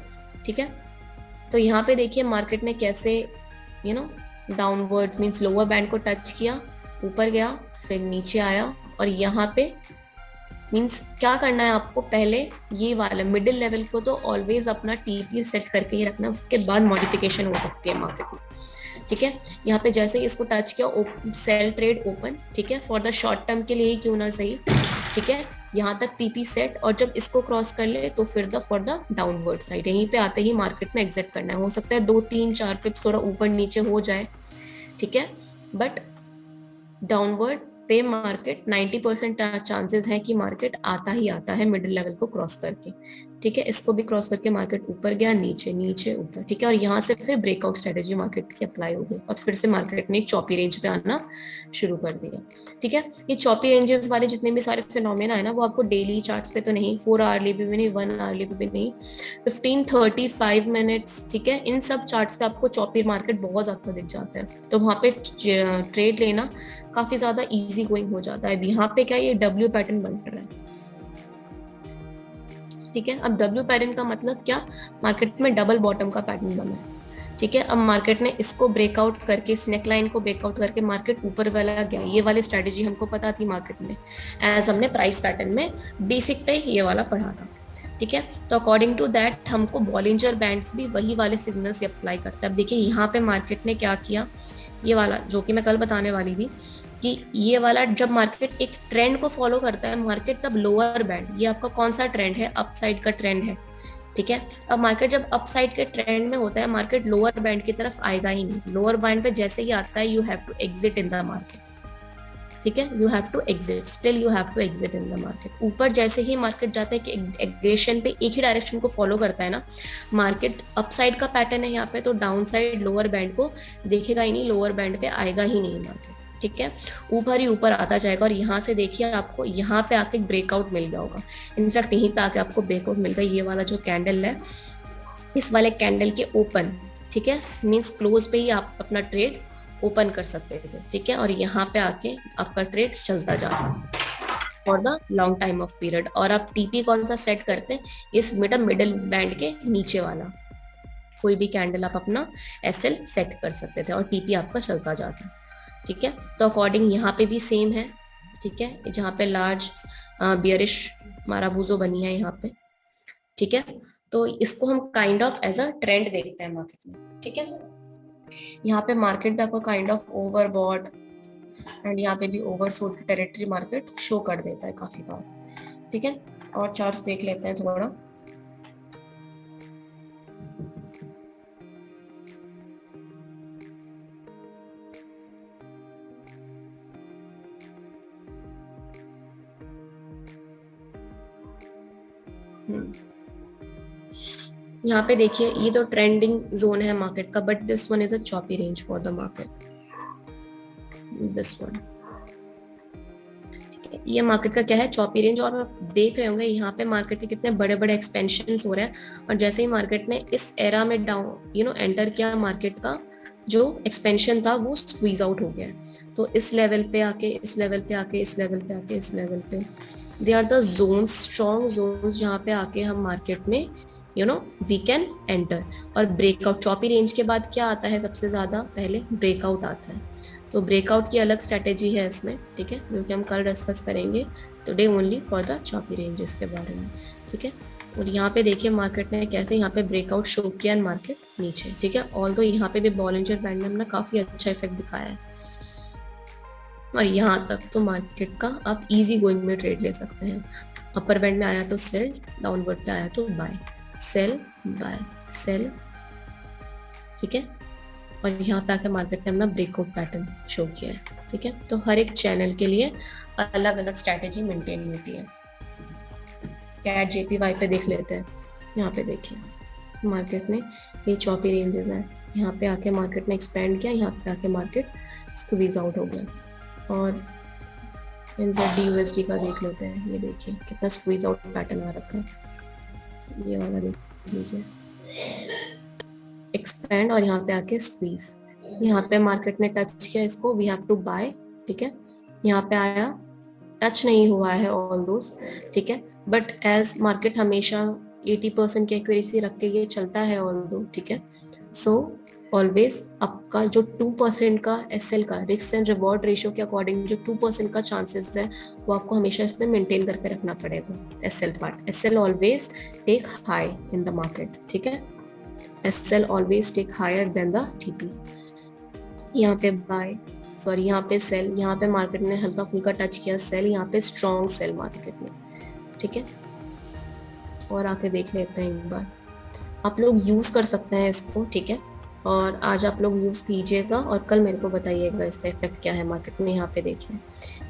ठीक है। तो यहाँ पे देखिए मार्केट ने कैसे डाउनवर्ड मीन्स लोअर बैंड को टच किया, ऊपर गया, फिर नीचे आया, और यहाँ पे मीन्स क्या करना है आपको, पहले ये वाला मिडिल लेवल को तो ऑलवेज अपना TP सेट करके ही रखना है, उसके बाद मॉडिफिकेशन हो सकती है मार्केट में। ठीक है। यहाँ पे जैसे ही इसको टच किया, सेल ट्रेड ओपन, ठीक है, फॉर द शॉर्ट टर्म के लिए ही क्यों ना सही। ठीक है। यहाँ तक TP सेट, और जब इसको क्रॉस कर ले तो फिर फॉर द डाउनवर्ड साइड, यहीं पे आते ही मार्केट में एग्जिट करना है। हो सकता है 2-3-4 पिप्स थोड़ा ऊपर नीचे हो जाए, ठीक है, बट डाउनवर्ड पे मार्केट 90% चांसेस है कि मार्केट आता ही आता है मिडिल लेवल को क्रॉस करके। ठीक है। इसको भी क्रॉस करके मार्केट ऊपर गया, नीचे नीचे ऊपर। ठीक है। और यहाँ से फिर ब्रेकआउट स्ट्रेटेजी मार्केट की अप्लाई हो गई, और फिर से मार्केट ने एक चौपी रेंज पे आना शुरू कर दिया। ठीक है। ये चौपी रेंजेस वाले जितने भी सारे फिनोमेना है ना, वो आपको डेली चार्ट्स पे तो नहीं, 4 आवरली पे भी नहीं, 1 आवरली पे भी नहीं, 15-35 मिनट्स, ठीक है, इन सब चार्ट्स पे आपको चौपी मार्केट बहुत ज्यादा दिख जाता है। तो वहां पे ट्रेड लेना काफी ज्यादा इजी गोइंग हो जाता है। यहाँ पे क्या ये W पैटर्न बन रहा है। ठीक है। अब W पैटर्न का मतलब क्या, मार्केट में डबल बॉटम का पैटर्न बना है। ठीक है। अब मार्केट ने इसको ब्रेकआउट करके, इस नेकलाइन को ब्रेकआउट करके मार्केट ऊपर वाला गया। ये वाली स्ट्रेटेजी हमको पता थी मार्केट में, एज हमने प्राइस पैटर्न में बेसिक पे ये वाला पढ़ा था। ठीक है। तो अकॉर्डिंग टू दैट हमको बॉलिंजर बैंड्स भी वही वाले सिग्नल्स अप्लाई करता है। अब देखिए यहाँ पे मार्केट ने क्या किया, ये वाला जो कि मैं कल बताने वाली थी, कि ये वाला जब मार्केट एक ट्रेंड को फॉलो करता है मार्केट, तब लोअर बैंड, ये आपका कौन सा ट्रेंड है, अपसाइड का ट्रेंड है। ठीक है। अब मार्केट जब अपसाइड के ट्रेंड में होता है, मार्केट लोअर बैंड की तरफ आएगा ही नहीं। लोअर बैंड पे जैसे ही आता है, you have to exit in the market. ठीक है। You have to exit, still you have to exit in the market. ऊपर जैसे ही मार्केट जाता है कि एग्रेशन पे एक ही डायरेक्शन को फॉलो करता है ना, मार्केट अपसाइड का पैटर्न है यहाँ पे, तो डाउन साइड लोअर बैंड को देखेगा ही नहीं, लोअर बैंड पे आएगा ही नहीं मार्केट। ठीक है। ऊपर ही ऊपर आता जाएगा। और यहाँ से देखिए आपको यहाँ पे आके ब्रेकआउट मिल गया होगा, इनफैक्ट यहीं पे आके आपको ब्रेकआउट मिल गया। ये वाला जो कैंडल है, इस वाले कैंडल के ओपन, ठीक है, मींस क्लोज पे ही आप अपना ट्रेड ओपन कर सकते थे। ठीक है। और यहाँ पे आके आपका ट्रेड चलता जाता for the long time of period. और आप TP कौन सा सेट करते हैं, इस मिडल बैंड के नीचे वाला कोई भी कैंडल आप अपना SL सेट कर सकते थे, और TP आपका चलता जाता। ठीक है। तो अकॉर्डिंग यहाँ पे भी सेम है। ठीक है। जहाँ पे लार्ज बियरिश माराबूजो बनी है यहाँ पे। ठीक है। तो इसको हम kind of as a trend देखते हैं मार्केट में। ठीक है। यहाँ पे मार्केट पे आपको काइंड ऑफ ओवरबॉट एंड यहाँ पे भी ओवरसोल्ड की टेरिटरी मार्केट शो कर देता है काफी बार। ठीक है। और चार्ट्स देख लेते हैं थोड़ा। यहाँ पे देखिए ये तो ट्रेंडिंग जोन है मार्केट का, but this one is a choppy range for the market, this one. ये मार्केट का क्या है, चॉपी रेंज। और आप देख रहे होंगे यहाँ पे मार्केट में कितने बड़े बड़े एक्सपेंशन हो रहे हैं, और जैसे ही मार्केट ने इस एरा में डाउन एंटर किया, मार्केट का जो एक्सपेंशन था वो स्क्वीज आउट हो गया है। तो इस लेवल पे आके, इस लेवल पे आके, इस लेवल पे आके, इस लेवल पे, they are the zones, strong zones, जहाँ पे आके हम मार्केट में वी कैन एंटर। और ब्रेकआउट, चॉपी रेंज के बाद क्या आता है सबसे ज्यादा, पहले ब्रेकआउट आता है। तो ब्रेकआउट की अलग स्ट्रेटेजी है इसमें, ठीक है, क्योंकि हम कल डिस्कस करेंगे today only for the choppy ranges के बारे में, ठीक है। और यहाँ पे देखिए मार्केट ने कैसे यहाँ पे ब्रेकआउट शो किया, मार्केट नीचे, ठीक है। ऑल्दो यहाँ पे भी बॉलिंजर बैंड ने अपना काफी अच्छा इफेक्ट दिखाया है, और यहाँ तक तो मार्केट का आप इजी गोइंग में ट्रेड ले सकते हैं। अपर बैंड में आया तो सेल, डाउनवर्ड पे आया तो बाय, सेल बाय सेल, ठीक है। और यहाँ पे आकर मार्केट ने अपना ब्रेकआउट पैटर्न शो किया है, ठीक है। तो हर एक चैनल के लिए अलग अलग स्ट्रैटेजी मेंटेन होती है। कैट जेपीवाई पे देख लेते हैं। यहाँ पे देखिए मार्केट ने ये चॉपी रेंजेस हैं, यहाँ पे आके मार्केट ने एक्सपेंड किया, यहाँ पे आके मार्केट स्क्वीज आउट हो गया। और NZD/USD का देख लेते हैं, ये देखिए कितना स्क्वीज आउट पैटर्न आ रखा है, ये वाला देख लीजिए, एक्सपेंड और यहाँ पे आके स्क्वीज। यहाँ पे मार्केट ने टच किया इसको, वी हैव टू बाय, ठीक है। यहाँ पे आया, टच नहीं हुआ है ऑल दोस, ठीक है, बट एज मार्केट हमेशा 80% की एक्यूरेसी रख के ये चलता है ऑल दो, ठीक है। सो ऑलवेज आपका जो 2% का SL का रिस्क एंड रिवॉर्ड रेशियो के अकॉर्डिंग जो 2% का चांसेस है वो आपको हमेशा इसमें मेंटेन करके रखना पड़ेगा। SL part, SL always take high in the market, ठीक है। SL always take higher than the TP। यहाँ पे बाय, सॉरी यहाँ पे सेल, यहाँ पे मार्केट ने हल्का फुल्का टच किया सेल, यहाँ पे स्ट्रॉन्ग सेल मार्केट में, ठीक है। और आके देख लेते हैं एक बार, आप लोग यूज कर सकते हैं इसको, ठीक है। और आज आप लोग यूज कीजिएगा और कल मेरे को बताइएगा इसका इफेक्ट क्या है मार्केट में। यहाँ पे देखिए,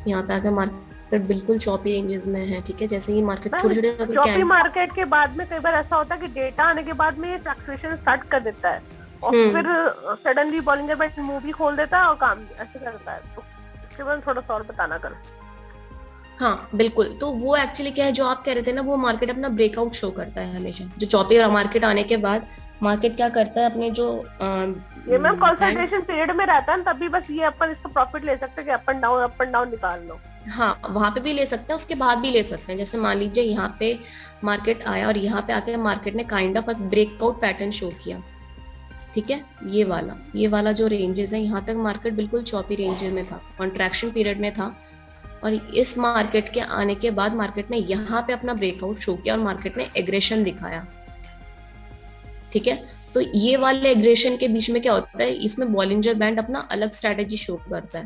यहाँ पे आके मार्केट बिल्कुल चॉपी रेंजेस में है, ठीक है। जैसे ही मार्केट छोटे छोटे चॉपी मार्केट के बाद में कई बार ऐसा होता है कि डेटा आने के बाद में ये फ्लक्चुएशन स्टार्ट कर देता है और फिर सडनली बॉलिंजर बैंड मूव भी खोल देता है और काम ऐसे करता है। तो इसके बाद थोड़ा सा और बताना कल। हाँ बिल्कुल, तो वो एक्चुअली क्या है जो आप कह रहे थे ना, वो मार्केट अपना ब्रेकआउट शो करता है हमेशा। जो चॉपी मार्केट आने के बाद मार्केट क्या करता है, अपने जो ये मैम कंसंट्रेशन पीरियड में रहता है तभी बस ये अपन इसका प्रॉफिट ले सकते हैं कि अप एंड डाउन निकाल लो। हाँ वहां पे भी ले सकते हैं, उसके बाद भी ले सकते हैं। जैसे मान लीजिए यहाँ पे मार्केट आया और यहाँ पे आके मार्केट ने kind of breakout pattern show किया, ठीक है। ये वाला जो रेंजेस है, यहाँ तक मार्केट बिल्कुल चॉपी रेंजेस में था, कॉन्ट्रैक्शन पीरियड में था। और इस मार्केट के आने के बाद मार्केट ने यहाँ पे अपना ब्रेकआउट शो किया और मार्केट ने एग्रेशन दिखाया, ठीक है। तो ये वाले एग्रेशन के बीच में क्या होता है, इसमें बॉलिंजर बैंड अपना अलग स्ट्रैटेजी शो करता है,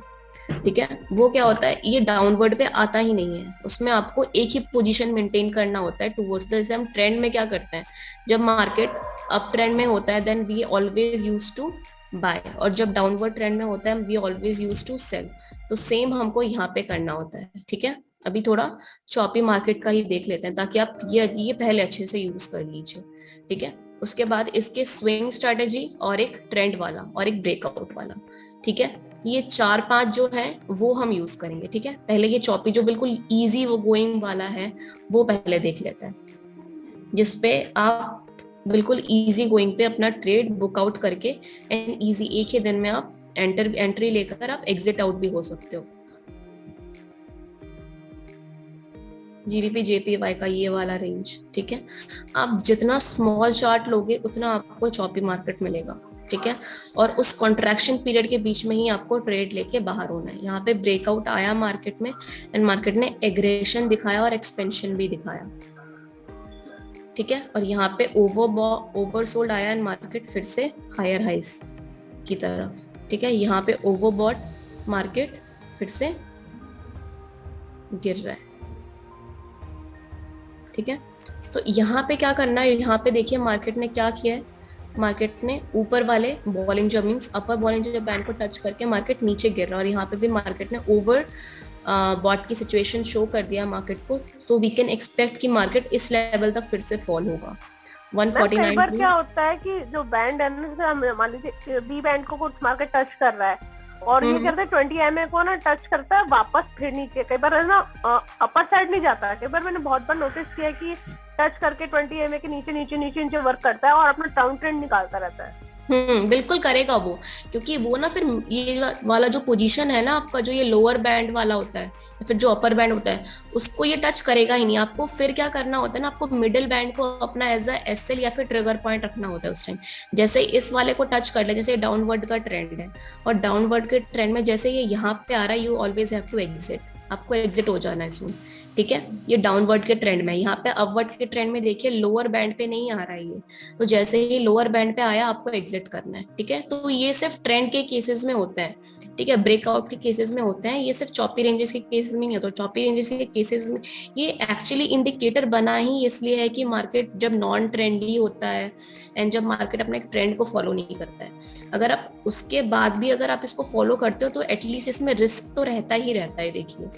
ठीक है। वो क्या होता है, ये डाउनवर्ड पे आता ही नहीं है, उसमें आपको एक ही पोजीशन मेंटेन करना होता है टुवर्ड्स। जैसे हम ट्रेंड में क्या करते हैं, जब मार्केट अप ट्रेंड में होता है then we always use to buy, और जब डाउनवर्ड ट्रेंड में होता है we always use to sell. तो सेम हमको यहाँ पे करना होता है, ठीक है। अभी थोड़ा चॉपी मार्केट का ही देख लेते हैं ताकि आप ये पहले अच्छे से यूज कर लीजिए, ठीक है। उसके बाद इसके स्विंग स्ट्रेटेजी और एक ट्रेंड वाला और एक ब्रेकआउट वाला, ठीक है। ये 4-5 जो है वो हम यूज करेंगे, ठीक है। पहले ये चॉपी जो बिल्कुल इजी वो गोइंग वाला है वो पहले देख लेते हैं, जिसपे आप बिल्कुल इजी गोइंग पे अपना ट्रेड बुक आउट करके एंड इजी एक ही दिन में आप एंट्री लेकर आप एग्जिट आउट भी हो सकते हो। GBP JPY का ये वाला रेंज, ठीक है। आप जितना स्मॉल चार्ट लोगे उतना आपको चॉपी मार्केट मिलेगा, ठीक है। और उस कॉन्ट्रैक्शन पीरियड के बीच में ही आपको ट्रेड लेके बाहर होना है। यहाँ पे ब्रेकआउट आया मार्केट में एंड मार्केट ने एग्रेशन दिखाया और एक्सपेंशन भी दिखाया, ठीक है। और यहाँ पे ओवरसोल्ड आया एंड मार्केट फिर से हायर हाइस की तरफ, ठीक है। यहाँ पे ओवरबॉट मार्केट फिर से गिर रहा है, ठीक है। तो यहाँ पे क्या करना है, यहाँ पे देखिए मार्केट ने क्या किया है, मार्केट ने ऊपर वाले बॉलिंजर मींस अपर बॉलिंजर बैंड को टच करके मार्केट नीचे गिर रहा है और यहाँ पे भी मार्केट ने ओवर बॉट की सिचुएशन शो कर दिया मार्केट को। तो वी कैन एक्सपेक्ट कि मार्केट इस लेवल तक फिर से फॉल होगा 149। कई बार क्या होता है कि जो बैंड है ना, मान लीजिए बी बैंड को कुछ मार्केट टच कर रहा है और ये करते 20 MA को ना टच करता है वापस फिर नीचे, कई बार है ना अपर साइड नहीं जाता है, कई बार मैंने बहुत बार नोटिस किया है कि टच करके 20 MA के नीचे नीचे नीचे नीचे वर्क करता है और अपना डाउन ट्रेंड निकालता रहता है। बिल्कुल करेगा वो, क्योंकि वो ना फिर ये वाला जो पोजीशन है ना आपका, जो ये लोअर बैंड वाला होता है या फिर जो अपर बैंड होता है, उसको ये टच करेगा ही नहीं। आपको फिर क्या करना होता है ना, आपको मिडिल बैंड को अपना एज अ एसएल या फिर ट्रिगर पॉइंट रखना होता है उस टाइम। जैसे इस वाले को टच कर ले, जैसे डाउनवर्ड का ट्रेंड है, और डाउनवर्ड के ट्रेंड में जैसे ये यहाँ पे आ रहा है, you always have to exit, आपको एग्जिट हो जाना है सुन। ठीक है, ये डाउनवर्ड के ट्रेंड में, यहाँ पे अपवर्ड के ट्रेंड में देखिए लोअर बैंड पे नहीं आ रहा है ये, तो जैसे ही लोअर बैंड पे आया आपको एग्जिट करना है। ठीक है, तो ये सिर्फ ट्रेंड के केसेस में होता है। ठीक है, ब्रेकआउट के केसेस में होते हैं, ये सिर्फ चॉपी रेंजेस के केसेस में नहीं होता। चॉपी रेंजेस के केसेस में ये एक्चुअली इंडिकेटर बना ही इसलिए है कि मार्केट जब नॉन ट्रेंडी होता है एंड जब मार्केट अपने ट्रेंड को फॉलो नहीं करता है, अगर आप उसके बाद भी अगर आप इसको फॉलो करते हो तो एटलीस्ट इसमें रिस्क तो रहता ही रहता है, देखिए।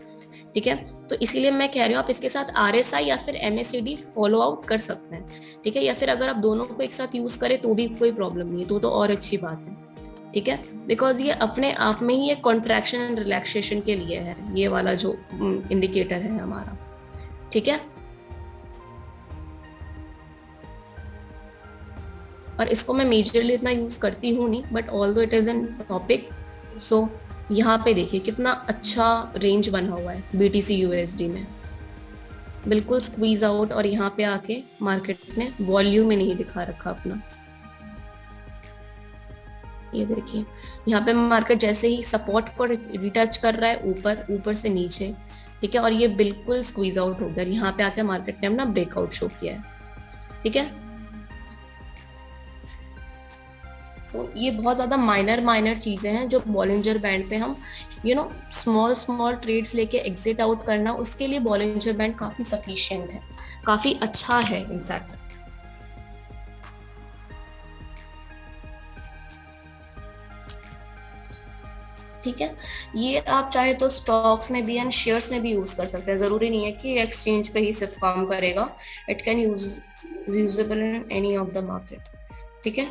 ठीक है, तो इसीलिए मैं कह रही हूँ आप इसके साथ आरएसआई या फिर एमएसीडी फॉलो आउट कर सकते हैं। ठीक है, या फिर अगर आप दोनों को एक साथ यूज करें तो भी कोई प्रॉब्लम नहीं है, तो और अच्छी बात है। ठीक है, बिकॉज ये अपने आप में ही एक कॉन्ट्रैक्शन एंड रिलैक्सेशन के लिए है, ये वाला जो इंडिकेटर है हमारा। ठीक है, और इसको मैं मेजरली इतना यूज करती हूँ नहीं, बट ऑल दो इट इज एन टॉपिक। सो यहाँ पे देखिए कितना अच्छा रेंज बना हुआ है बीटीसी यूएसडी में, बिल्कुल स्क्वीज आउट, और यहाँ पे आके मार्केट ने वॉल्यूम में नहीं दिखा रखा अपना। ये देखिए यहाँ पे मार्केट जैसे ही सपोर्ट पर रिटच कर रहा है ऊपर ऊपर से नीचे। ठीक है, और ये बिल्कुल स्क्वीज आउट हो गया, यहाँ पे आके मार्केट ने अपना ब्रेकआउट शो किया है। ठीक है, तो ये बहुत ज्यादा माइनर माइनर चीजें हैं जो बॉलिंजर बैंड पे हम स्मॉल स्मॉल ट्रेड्स लेके एग्जिट आउट करना, उसके लिए बॉलिंजर बैंड काफी सफिशिएंट है, काफी अच्छा है इनफैक्ट। ठीक है, ये आप चाहे तो स्टॉक्स में भी एंड शेयर्स में भी यूज कर सकते हैं, जरूरी नहीं है कि एक्सचेंज पे ही सिर्फ काम करेगा, it can usable in any of the market. ठीक है,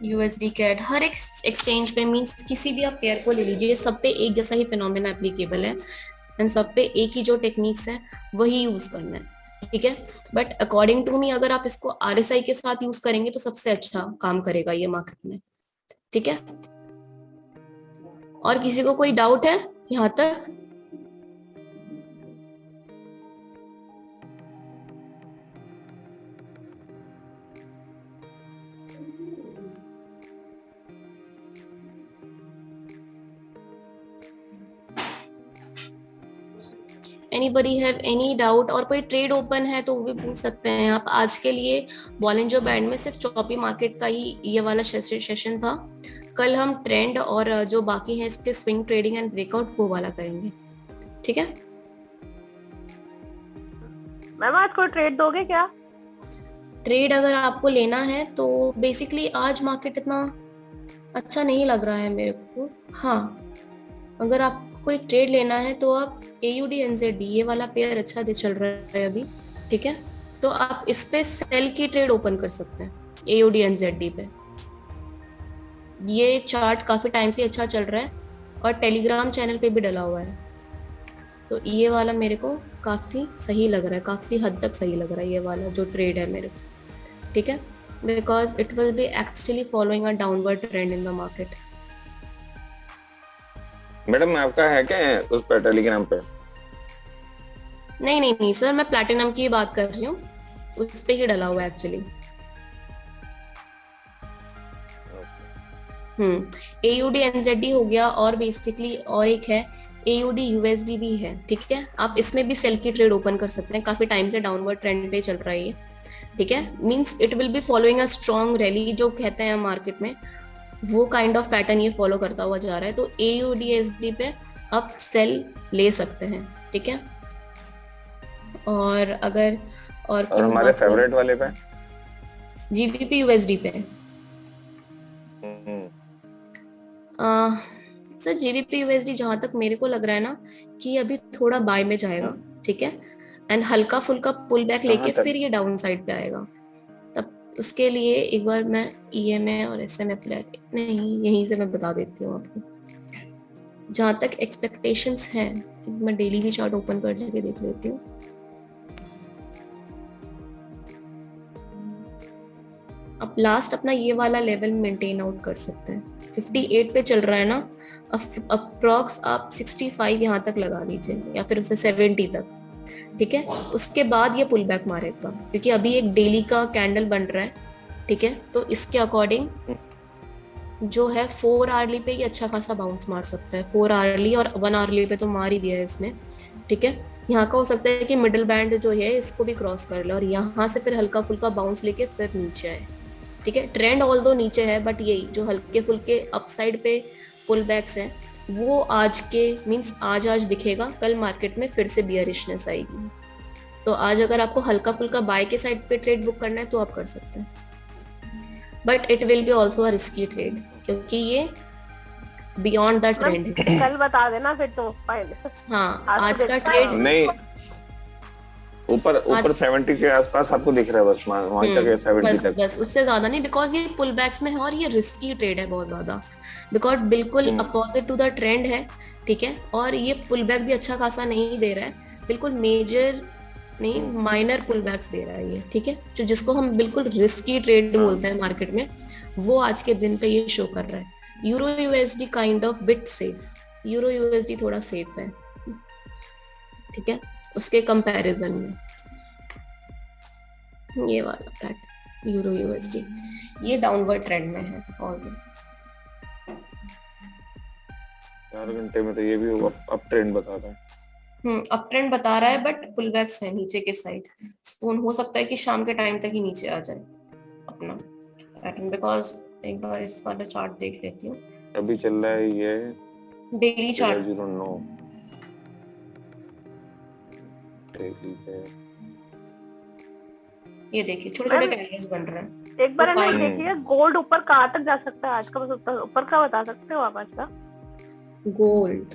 यूएसडी कैट हर एक एक्सचेंज पे, मींस किसी भी आप पेयर को ले लीजिए, सब पे एक जैसा ही फिनोमेना एप्लीकेबल है एंड सब पे एक ही जो टेक्निक्स हैं वही यूज करना है। ठीक है, बट अकॉर्डिंग टू मी अगर आप इसको आरएसआई के साथ यूज करेंगे तो सबसे अच्छा काम करेगा ये मार्केट में। ठीक है, और किसी को कोई डाउट है यहाँ तक? एनीबडी हैव एनी डाउट, और कोई ट्रेड ओपन है तो वो भी पूछ सकते हैं आप। आज के लिए बॉलिंजर बैंड में सिर्फ चॉपी मार्केट का ही ये वाला सेशन था, कल हम ट्रेंड और जो बाकी है इसके स्विंग ट्रेडिंग एंड ब्रेकआउट वो वाला करेंगे। ठीक है मैम, आज कोई ट्रेड दोगे क्या? ट्रेड अगर आपको लेना है तो बेसिकली आज मार्केट इतना अच्छा नहीं लग रहा है मेरे को। हाँ, अगर आपको कोई ट्रेड लेना है तो आप AUD NZD ये वाला पेयर अच्छा दे चल रहा है अभी। ठीक है, तो आप इस पे सेल की ट्रेड ओपन कर सकते हैं AUD NZD पे। ये चार्ट काफी टाइम से अच्छा चल रहा है और टेलीग्राम चैनल पे भी डला हुआ है, तो ये वाला मेरे को काफी सही लग रहा है, काफी हद तक सही लग रहा है ये वाला जो ट्रेड है मेरे को। ठीक है, because it will be actually following a downward trend in the market. Madam आपका है क्या उस पर टेलीग्राम पे? नहीं नहीं नहीं सर, मैं प्लैटिनम की बात कर रही हूँ, उस पे ही डला हुआ है एक्चुअली। AUD NZD हो गया, और बेसिकली और एक है AUD USD भी है। ठीक है, आप इसमें भी सेल की ट्रेड ओपन कर सकते हैं, काफी टाइम से डाउनवर्ड ट्रेंड पे चल रहा है ये। ठीक है, means it will be following a strong rally जो कहते हैं मार्केट में, वो काइंड ऑफ पैटर्न ये फॉलो करता हुआ जा रहा है, तो AUD USD पे आप सेल ले सकते हैं। ठीक है, और अगर और हमारे फेवरेट वाले पे GBP USD पे सर GBP USD जहां तक मेरे को लग रहा है ना कि अभी थोड़ा बाय में जाएगा। ठीक है, एंड हल्का फुल्का पुल बैक लेके फिर ये डाउन साइड पे आएगा, तब उसके लिए एक बार मैं EMA और SMA अप्लाई नहीं, यहीं से मैं बता देती हूँ आपको। जहाँ तक एक्सपेक्टेशंस हैं, मैं डेली भी चार्ट ओपन कर लेके देख लेती हूँ। अब लास्ट अपना ये वाला लेवल मेंटेन आउट कर सकते हैं। 58 पे चल रहा है ना, अप्रॉक्स आप 65 यहाँ तक लगा दीजिए या फिर उसे 70 तक, ठीक है। उसके बाद ये पुल बैक मारेगा क्योंकि अभी एक डेली का कैंडल बन रहा है, ठीक है। तो इसके अकॉर्डिंग जो है 4 आवरली पे ये अच्छा खासा बाउंस मार सकता है। 4 आवरली और 1 आवरली पे तो मार ही दिया है इसने, ठीक है। यहाँ का हो सकता है कि मिडिल बैंड जो है इसको भी क्रॉस कर ले और यहाँ से फिर हल्का फुल्का बाउंस लेके फिर नीचे आए, ठीक है। ट्रेंड ऑल दो नीचे है, बट यही जो हल्के फुल्के अपसाइड पे पुल बैक्स हैं वो आज के मींस आज दिखेगा, कल मार्केट में फिर से बियरिशनेस आएगी। तो आज अगर आपको हल्का फुल्का बाय के साइड पे ट्रेड बुक करना है तो आप कर सकते हैं, but it will B also a risky trade क्योंकि ये बियॉन्ड द ट्रेंड है। कल बता देना फिर तो फाइन। हाँ, आज आज तो का देखता ट्रेड है। नहीं, ऊपर 70 के आसपास आपको दिख रहा है, बस वहां तक है 70 बस तक। बस उससे ज्यादा नहीं, बिकॉज ये पुल बैक्स में है और ये रिस्की ट्रेड है बहुत ज्यादा, बिकॉज बिल्कुल अपोजिट टू द ट्रेंड है, ठीक है। और ये पुल बैक भी अच्छा खासा नहीं दे रहा है, बिल्कुल मेजर नहीं, माइनर पुल बैक्स दे रहा है ये, ठीक है। जो जिसको हम बिल्कुल रिस्की ट्रेड बोलते हैं मार्केट में, वो आज के दिन पे ये शो कर रहा है। Euro USD kind of bit safe, euro USD थोड़ा सेफ है, ठीक है, उसके कंपैरिजन में। ये वाला पैटर्न यूरो यूएसडी ये डाउनवर्ड ट्रेंड में है ऑल द 4 घंटे में तो ये भी अप ट्रेंड बता रहा है। अप ट्रेंड बता रहा है, बट पुल बैक्स है नीचे के साइड। हो सकता है कि शाम के टाइम तक ही नीचे आ जाए अपना पैटर्न, बिकॉज एक बार इस वाला चार्ट देख लेती हूँ। अभी चल रहा है ये डेली चार्ट, 009 डेली पे, ये देखिए छोटे छोटे कैंडल्स बन रहे हैं। एक बार तो ना देखिए गोल्ड ऊपर कहाँ तक जा सकता है आज का, बस ऊपर का बता सकते हो आप आज का? गोल्ड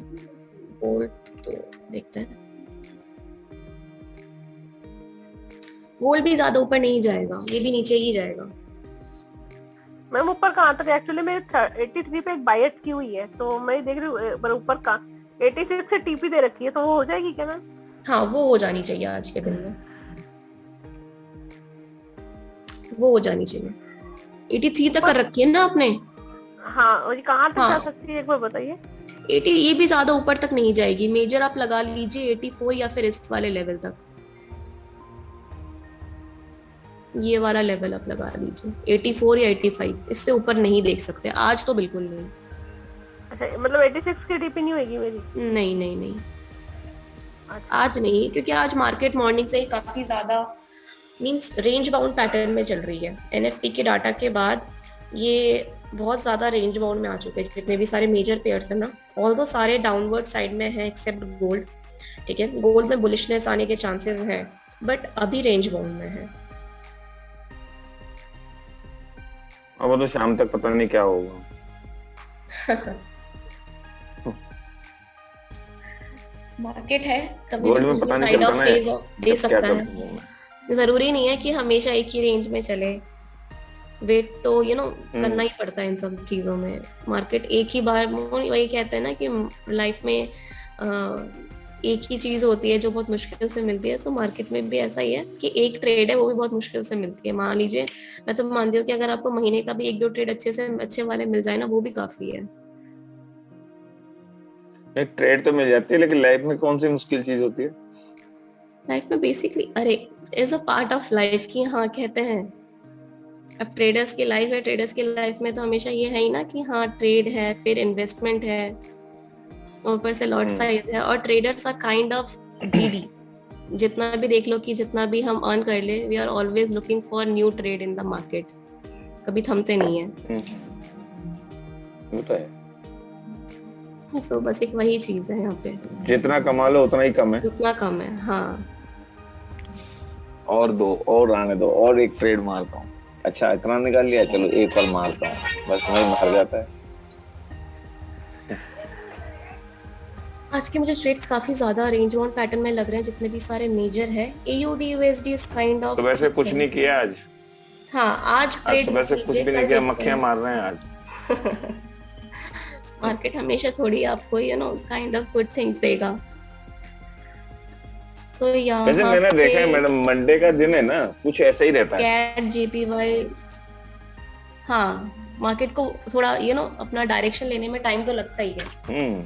तो देखते हैं, गोल्ड भी ज्यादा ऊपर नहीं जाएगा, ये भी नीचे ही जाएगा। मैम ऊपर कहाँ तक? एक्चुअली मेरे 83 पे एक बायट की हुई है, तो मैं देख रही हूँ ऊपर का 86 से टीपी दे रखी है, तो वो हो जाएगी क्या मैम? हाँ, वो हो जानी चाहिए आज के दिन में, वो हो जानी चाहिए। 83 तक कर रखी है ना आपने? हाँ, और कहाँ तक हाँ। जा सकती है एक बार बताइए। 80 ये भी ज्यादा ऊपर तक नहीं जाएगी, मेजर आप लगा लीजिए 84 या फिर इस वाले लेवल तक, ये वाला लेवल आप लगा लीजिए 84 या 85, इससे ऊपर नहीं देख सकते आज तो, बिल्कुल नहीं। अच्छा, मतलब 86 की टीपी नहीं होगी मेरी? नहीं नहीं नहीं, आज नहीं, क्योंकि आज मार्केट मॉर्निंग से ही काफी ज्यादा मींस रेंज बाउंड पैटर्न में चल रही है। एनएफपी के डाटा के बाद ये बहुत ज्यादा रेंज बाउंड में आ चुके हैं, जितने भी सारे मेजर पेयर्स हैं ना, ऑल्दो सारे डाउनवर्ड साइड में है एक्सेप्ट गोल्ड, ठीक है। गोल्ड में बुलिशनेस आने के चांसेस हैं, बट अभी रेंज बाउंड में है। अब वो तो शाम तक पता नहीं क्या होगा। मार्केट है, कभी गोल्ड में भी पता नहीं साइड ऑफ चलता फेज ना दे सकता क्या है, जरूरी नहीं है कि हमेशा एक ही रेंज में चले। वेट तो करना ही पड़ता है इन सब चीजों में। मार्केट एक ही बार, वही कहते हैं ना कि लाइफ में एक ही चीज होती है जो बहुत मुश्किल से मिलती है, सो मार्केट में भी ऐसा ही है कि एक ट्रेड है वो भी बहुत मुश्किल से मिलती है। मान लीजिए, मैं तो मानती हूँ कि अगर आपको महीने का भी 1-2 ट्रेड अच्छे वाले मिल जाए ना, वो भी काफी है। एक ट्रेड तो मिल जाती है, लेकिन लाइफ में कौन सी मुश्किल चीज होती है? लाइफ में बेसिकली अरे is a part of life की, हाँ कहते हैं। अब ट्रेडर्स की लाइफ है, ट्रेडर्स की लाइफ में तो हमेशा ये है ही ना कि हाँ ट्रेड है, फिर इन्वेस्टमेंट है, ऊपर से लॉट साइज है, और traders are kind of greedy. जितना भी देख लो कि जितना भी हम अर्न कर ले, we are always looking for new trade in the market, कभी थमते नहीं है। वो तो है। सो बस एक वही चीज है यहाँ पे, जितना कमा लो उतना ही कम है, उतना कम है। हाँ, और दो और आने दो, और एक ट्रेड मारता हूँ। अच्छा इतना निकाल लिया, चलो एक और मारता हूँ, बस वही मार जाता है। आज के मुझे ट्रेड्स काफी ज्यादा रेंज बाउंड पैटर्न में लग रहे हैं, जितने भी सारे मेजर है। AUD USD is kind of, तो वैसे कुछ नहीं किया आज? हाँ आज आज ट्रेड सुबह से कुछ कीजिए, भी नहीं कल किया, देखते मक्खियां हैं। मार रहे हैं आज। मार्केट हमेशा थोड़ी आपको काइंड ऑफ गुड थिंग्स देगा। तो वैसे यहाँ मैंने पे देखा है मैडम, मंडे का दिन है ना, कुछ ऐसा ही रहता है। कैट JPY, हाँ मार्केट को थोड़ा अपना डायरेक्शन लेने में टाइम तो लगता ही है। हम्म।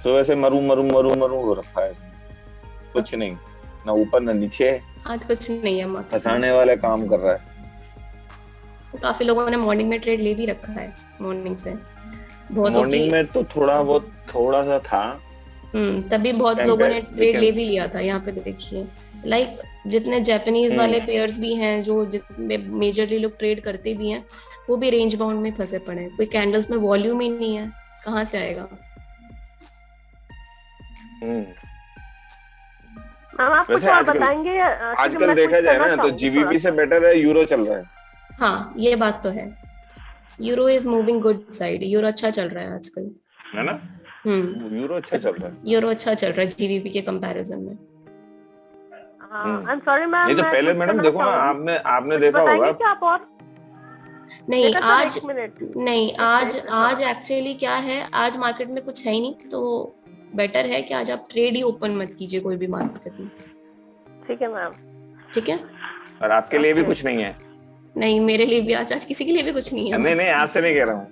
तो वैसे मरू मरू मरू मरू हो रखा है इसमें, कुछ नहीं, ना ऊपर ना नीचे, आज कुछ नहीं है मार्केट में। फंसाने वाले काम कर रहा है। काफी लोगों ने मॉर्निंग में ट्रेड ले भी रखा है, मॉर्निंग से बहुतों की। मॉर्निंग में तो थोड़ा बहुत, थोड़ा सा था तभी बहुत टाइम लोगों पे, ने ट्रेड लेकिन ले भी लिया था। यहाँ पे देखिए लाइक जितने जापानीज वाले हम्म पेयर्स भी हैं जो जिसमें मेजरली लोग ट्रेड करते भी हैं, वो भी रेंज बाउंड में फंसे पड़े हैं। कोई कैंडल्स में वॉल्यूम ही नहीं है, कहाँ से आएगा। हम्म। मैम आप कुछ वैसे और आजकल, बताएंगे क्योंकि आजकल मैं देखा क्विक जाए करना ना तो चाहूंगी थोड़ा जीबीपी से सा। बेटर है यूरो चल रहा है। हाँ ये बात तो है, euro is moving good side, euro अच्छा चल रहा है आजकल। है ना, हम्म यूरो अच्छा चल रहा है। यूरो अच्छा चल रहा है GBP के कंपैरिजन में। आई एम सॉरी मैम, नहीं तो मैं पहले क्विक मैडम करना देखो ना, चाहूंगी। आपने आपने कुछ देखा होगा। बताएंगे क्या आप और? नहीं देखा सर, आज, एक मिनट, नहीं एक आज मिनट, हाँ। आज एक्चुअली क्या है, आज मार्केट में कुछ है ही नहीं, तो बेटर है कि आज आप ट्रेड ही ओपन मत कीजिए कोई भी मार्केट में। ठीक है मैम। ठीक है, और आपके लिए भी ओके। कुछ नहीं है। नहीं मेरे लिए भी आज किसी के लिए भी कुछ नहीं है नहीं मैम। नहीं, आपसे नहीं कह रहा हूँ,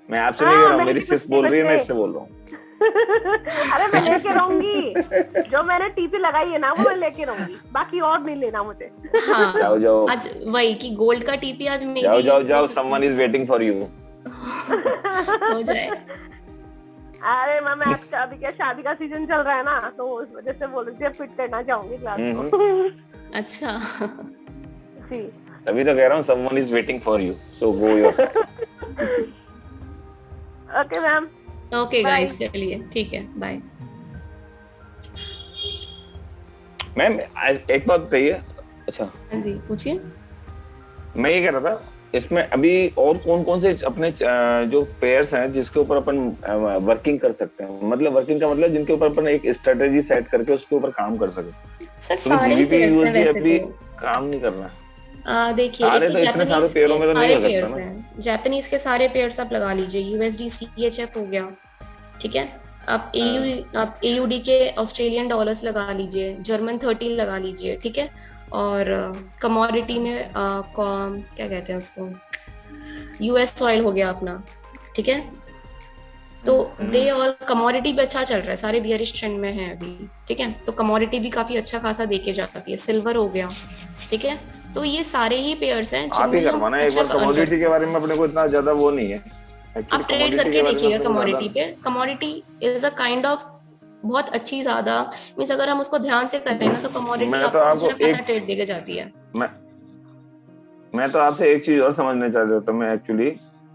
मैं आपसे नहीं कह हाँ, रहा हूँ, मेरे मेरी लिए कुछ सिस नहीं बोल रही है, मैं बच्चे। इससे बोल रहा हूँ। अरे मैं लेके रहूंगी, जो मैंने टीपी लगाई है ना वो मैं लेके रहूंगी, बाकी और नहीं लेना मुझे। हाँ जाओ जाओ आज वही कि गोल्ड का TP आज मे जाओ बी जाओ हो जाओ, सकता समवन है इज वेटिंग फॉर यू। हो जाए। अरे मैम आपका अभी क्या शादी का सीजन चल रहा है ना, तो उस वजह से बोल रही थी फिट करना चाहूंगी क्लास को। अच्छा जी तभी तो कह रहा हूँ, someone is waiting for you, so go yourself. Okay ma'am, okay bye. Guys चलिए ठीक है, बाय। मैम एक बात बताइए। अच्छा, हाँ जी पूछिए। मैं ये कह रहा था, इसमें अभी और कौन कौन से अपने जो पेयर्स हैं जिसके ऊपर अपन वर्किंग कर सकते हैं, मतलब वर्किंग का मतलब जिनके ऊपर अपन एक स्ट्रेटेजी सेट करके उसके ऊपर काम कर सके। सर क्योंकि सारे जीबीपी पेयर्स हैं वैसे यूएसडी तो। काम नहीं करना। देखिए एक सारे तो तो इतने सारे जापानीज पेयरों के में तो नहीं सारे हो सकता पेयर्स ना। हैं, जापानीज के सारे पेयर्स आप लगा लीजिए, USD CHF हो गया, ठीक है। आप AUD के ऑस्ट्रेलियन डॉलर्स लगा लीजिए, जर्मन 30 लगा लीजिए, ठीक है। और कमोडिटी में क्या कहते हैं उसको, US ऑयल हो गया अपना, ठीक है। तो दे और कमोडिटी भी अच्छा चल रहा है, सारे बियरिश ट्रेंड में है अभी, ठीक है। तो कमोडिटी भी काफी अच्छा खासा देके जाती है, सिल्वर हो गया, ठीक है। तो ये सारे ही पेयर्स हैं आप ही जिनमें हम करवाना एक अच्छा बार, अर्न कर कमोडिटी के सकते बारे हैं। में अपने को इतना ज्यादा वो नहीं है एक्चुअली, आप ट्रेड कमोडिटी करके के बारे में देखिएगा अपने को ज्यादा। कमोडिटी पे, commodity is a kind of बहुत अच्छी, ज्यादा मीन्स अगर हम उसको ध्यान से करें ना तो कमोडिटी मैं तो आपको आपको अच्छा खासा एक ट्रेड देके जाती है। मैं मैं तो आपसे एक चीज और समझना चाह रहा था। मैं एक्चुअली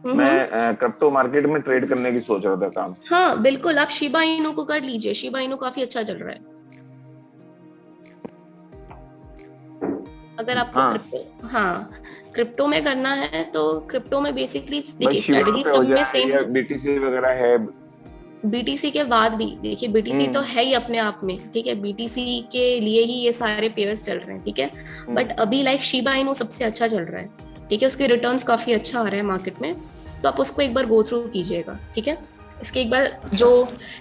हम्म मैं क्रिप्टो मार्केट में ट्रेड करने की सोच रहा था काम। हाँ बिल्कुल, आप शिबा इनू को कर लीजिए, शिबा इनू काफी अच्छा चल रहा है। अगर आपको हाँ क्रिप्टो, हाँ क्रिप्टो में करना है तो क्रिप्टो में बेसिकली भाई, देखिए शिबा स्ट्रेटेजी पे हो सब में जाए सेम या है। बीटीसी वगैरह है। BTC के बाद भी देखिए, BTC तो है ही अपने आप में, ठीक है, BTC के लिए ही ये सारे पेयर्स चल रहे हैं, ठीक है। बट अभी लाइक शिबा इनू सबसे अच्छा चल रहा है, ठीक है, उसके रिटर्न्स काफी अच्छा आ रहा है मार्केट में, तो आप उसको एक बार गो थ्रू कीजिएगा, ठीक है। इसके एक बार जो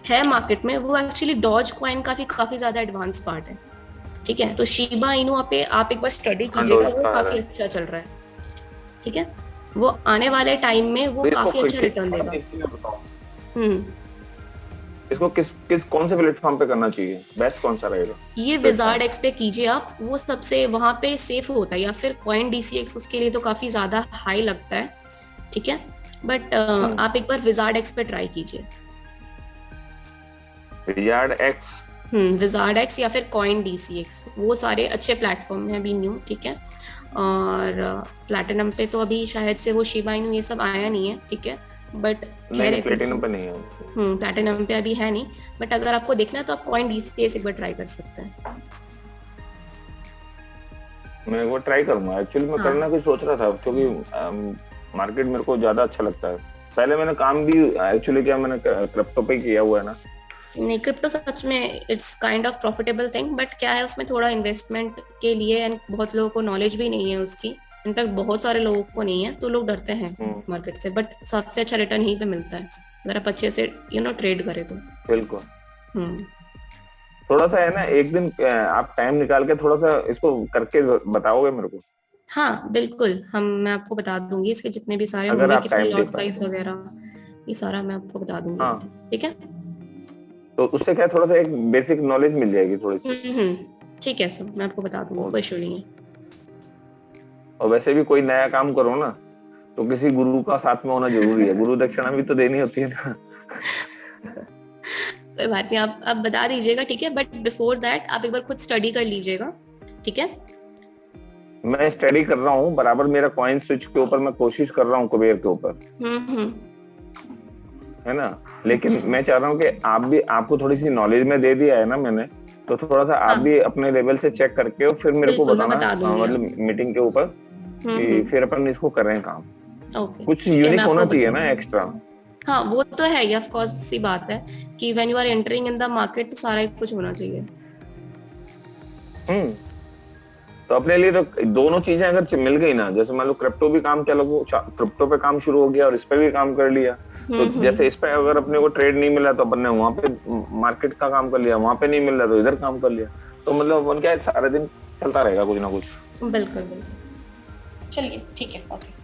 है मार्केट में वो एक्चुअली डॉज कॉइन का भी काफी ज्यादा एडवांस पार्ट है, ठीक है। तो शिबा इनू आप एक बार स्टडी हाँ, कीजिएगा, डोज वो का आ रहा काफी है। अच्छा चल रहा है, ठीक है। वो आने वाले टाइम में वो तो इसको काफी अच्छा रिटर्न देगा। एक चीज़ बताओ, हम्म इसको किस किस कौन से प्लेटफॉर्म पे करना चाहिए, बेस्ट कौन सा रहेगा? ये विजार्ड एक्स पे कीजिए आप, वो सबसे वहां पे सेफ होता है, या फिर कॉइन DCX उसके लिए तो काफी ज्यादा हाई लगता है, ठीक है। बट आप एक बार विजार्ड एक्स पे ट्राई कीजिए। Yard x. विजार्ड एक्स या फिर कॉइन DCX, वो सारे अच्छे प्लेटफॉर्म हैं अभी न्यू, ठीक है। और प्लैटिनम पे तो अभी शायद से वो शिबा इनू ये सब आया नहीं है, ठीक है। बट नहीं, प्लेटिनम पे नहीं है। प्लैटिनम पे अभी है नहीं, बट अगर आपको देखना है तो आप कॉइन DCX एक बार ट्राई कर सकते हैं। मैं वो ट्राई करूंगा, एक्चुअली मैं हाँ। करना कुछ सोच रहा था, क्योंकि मार्केट मेरे को ज्यादा अच्छा लगता है। पहले मैंने काम भी एक्चुअली क्या, मैंने क्रिप्टो पे किया हुआ है ना, नहीं, क्रिप्टो सच में it's kind of profitable thing, but क्या है उसमें थोड़ा इन्वेस्टमेंट के लिए, एंड बहुत लोगों को नॉलेज भी नहीं है उसकी। इनफैक्ट बहुत सारे लोगों को नहीं है, तो लोग डरते हैं मार्केट से, बट सबसे अच्छा रिटर्न यहीं पे मिलता है अगर आप अच्छे से ट्रेड करें तो। बिल्कुल। हम्म। थोड़ा सा है ना, एक दिन आप टाइम निकाल के थोड़ा सा इसको करके बताओगे मेरे को? हाँ बिल्कुल, मैं आपको बता दूंगी इसके जितने भी सारे अगर होंगे, आप कितने टाइम दे लॉट पाए साइज तो। वगैरह, ये सारा मैं आपको बता दूंगी एक हाँ, दिन, ठीक है। तो उससे क्या थोड़ा सा एक बेसिक नॉलेज मिल जाएगी थोड़ी सी। ठीक है सर, मैं आपको बता दूंगी, कोई इशू नहीं है। और वैसे भी कोई नया काम करो ना, तो किसी गुरु का साथ में होना जरूरी है, गुरु दक्षिणा भी तो देनी होती है ना। कोई बात नहीं, आप बता दीजिएगा, ठीक है, बट बिफोर दैट आप एक बार खुद स्टडी कर लीजिएगा, ठीक है। मैं स्टडी कर रहा हूँ बराबर, मेरा कॉइन स्विच के ऊपर मैं कोशिश कर रहा हूँ, कुबेर के ऊपर, हम्म। है ना। लेकिन अच्छा। मैं चाह रहा हूँ कि आप भी, आपको थोड़ी सी नॉलेज में दे दिया है ना मैंने, तो थोड़ा सा आप हाँ भी अपने लेवल से चेक करके और फिर मेरे को बिल्कुल, मैं बताना, बता दूंगी मतलब आपको। मीटिंग के ऊपर, कि हम्म। फिर अपन इसको करें काम। ओके कुछ ठीक है, मैं यूनिक आपको होना चाहिए बता ना, दूंगी। एक्स्ट्रा। हाँ वो तो है ही, ऑफ कोर्स सी बात है कि when you are entering in the market तो सारा ही कुछ होना चाहिए। हम्म। तो अपने लिए तो दोनों चीजें अगर मिल गई ना, जैसे मान लो क्रिप्टो भी काम, क्या लोगों क्रिप्टो पे काम शुरू हो गया और इस पे भी काम कर लिया, तो जैसे हम्म। इस पे अगर अपने को ट्रेड नहीं मिला तो अपन ने वहां पे मार्केट का काम कर लिया, वहां पे नहीं मिल रहा तो इधर काम कर लिया, तो मतलब अपन क्या है, सारा दिन चलता रहेगा कुछ ना कुछ। बिल्कुल बिल्कुल, चलिए ठीक है, ओके।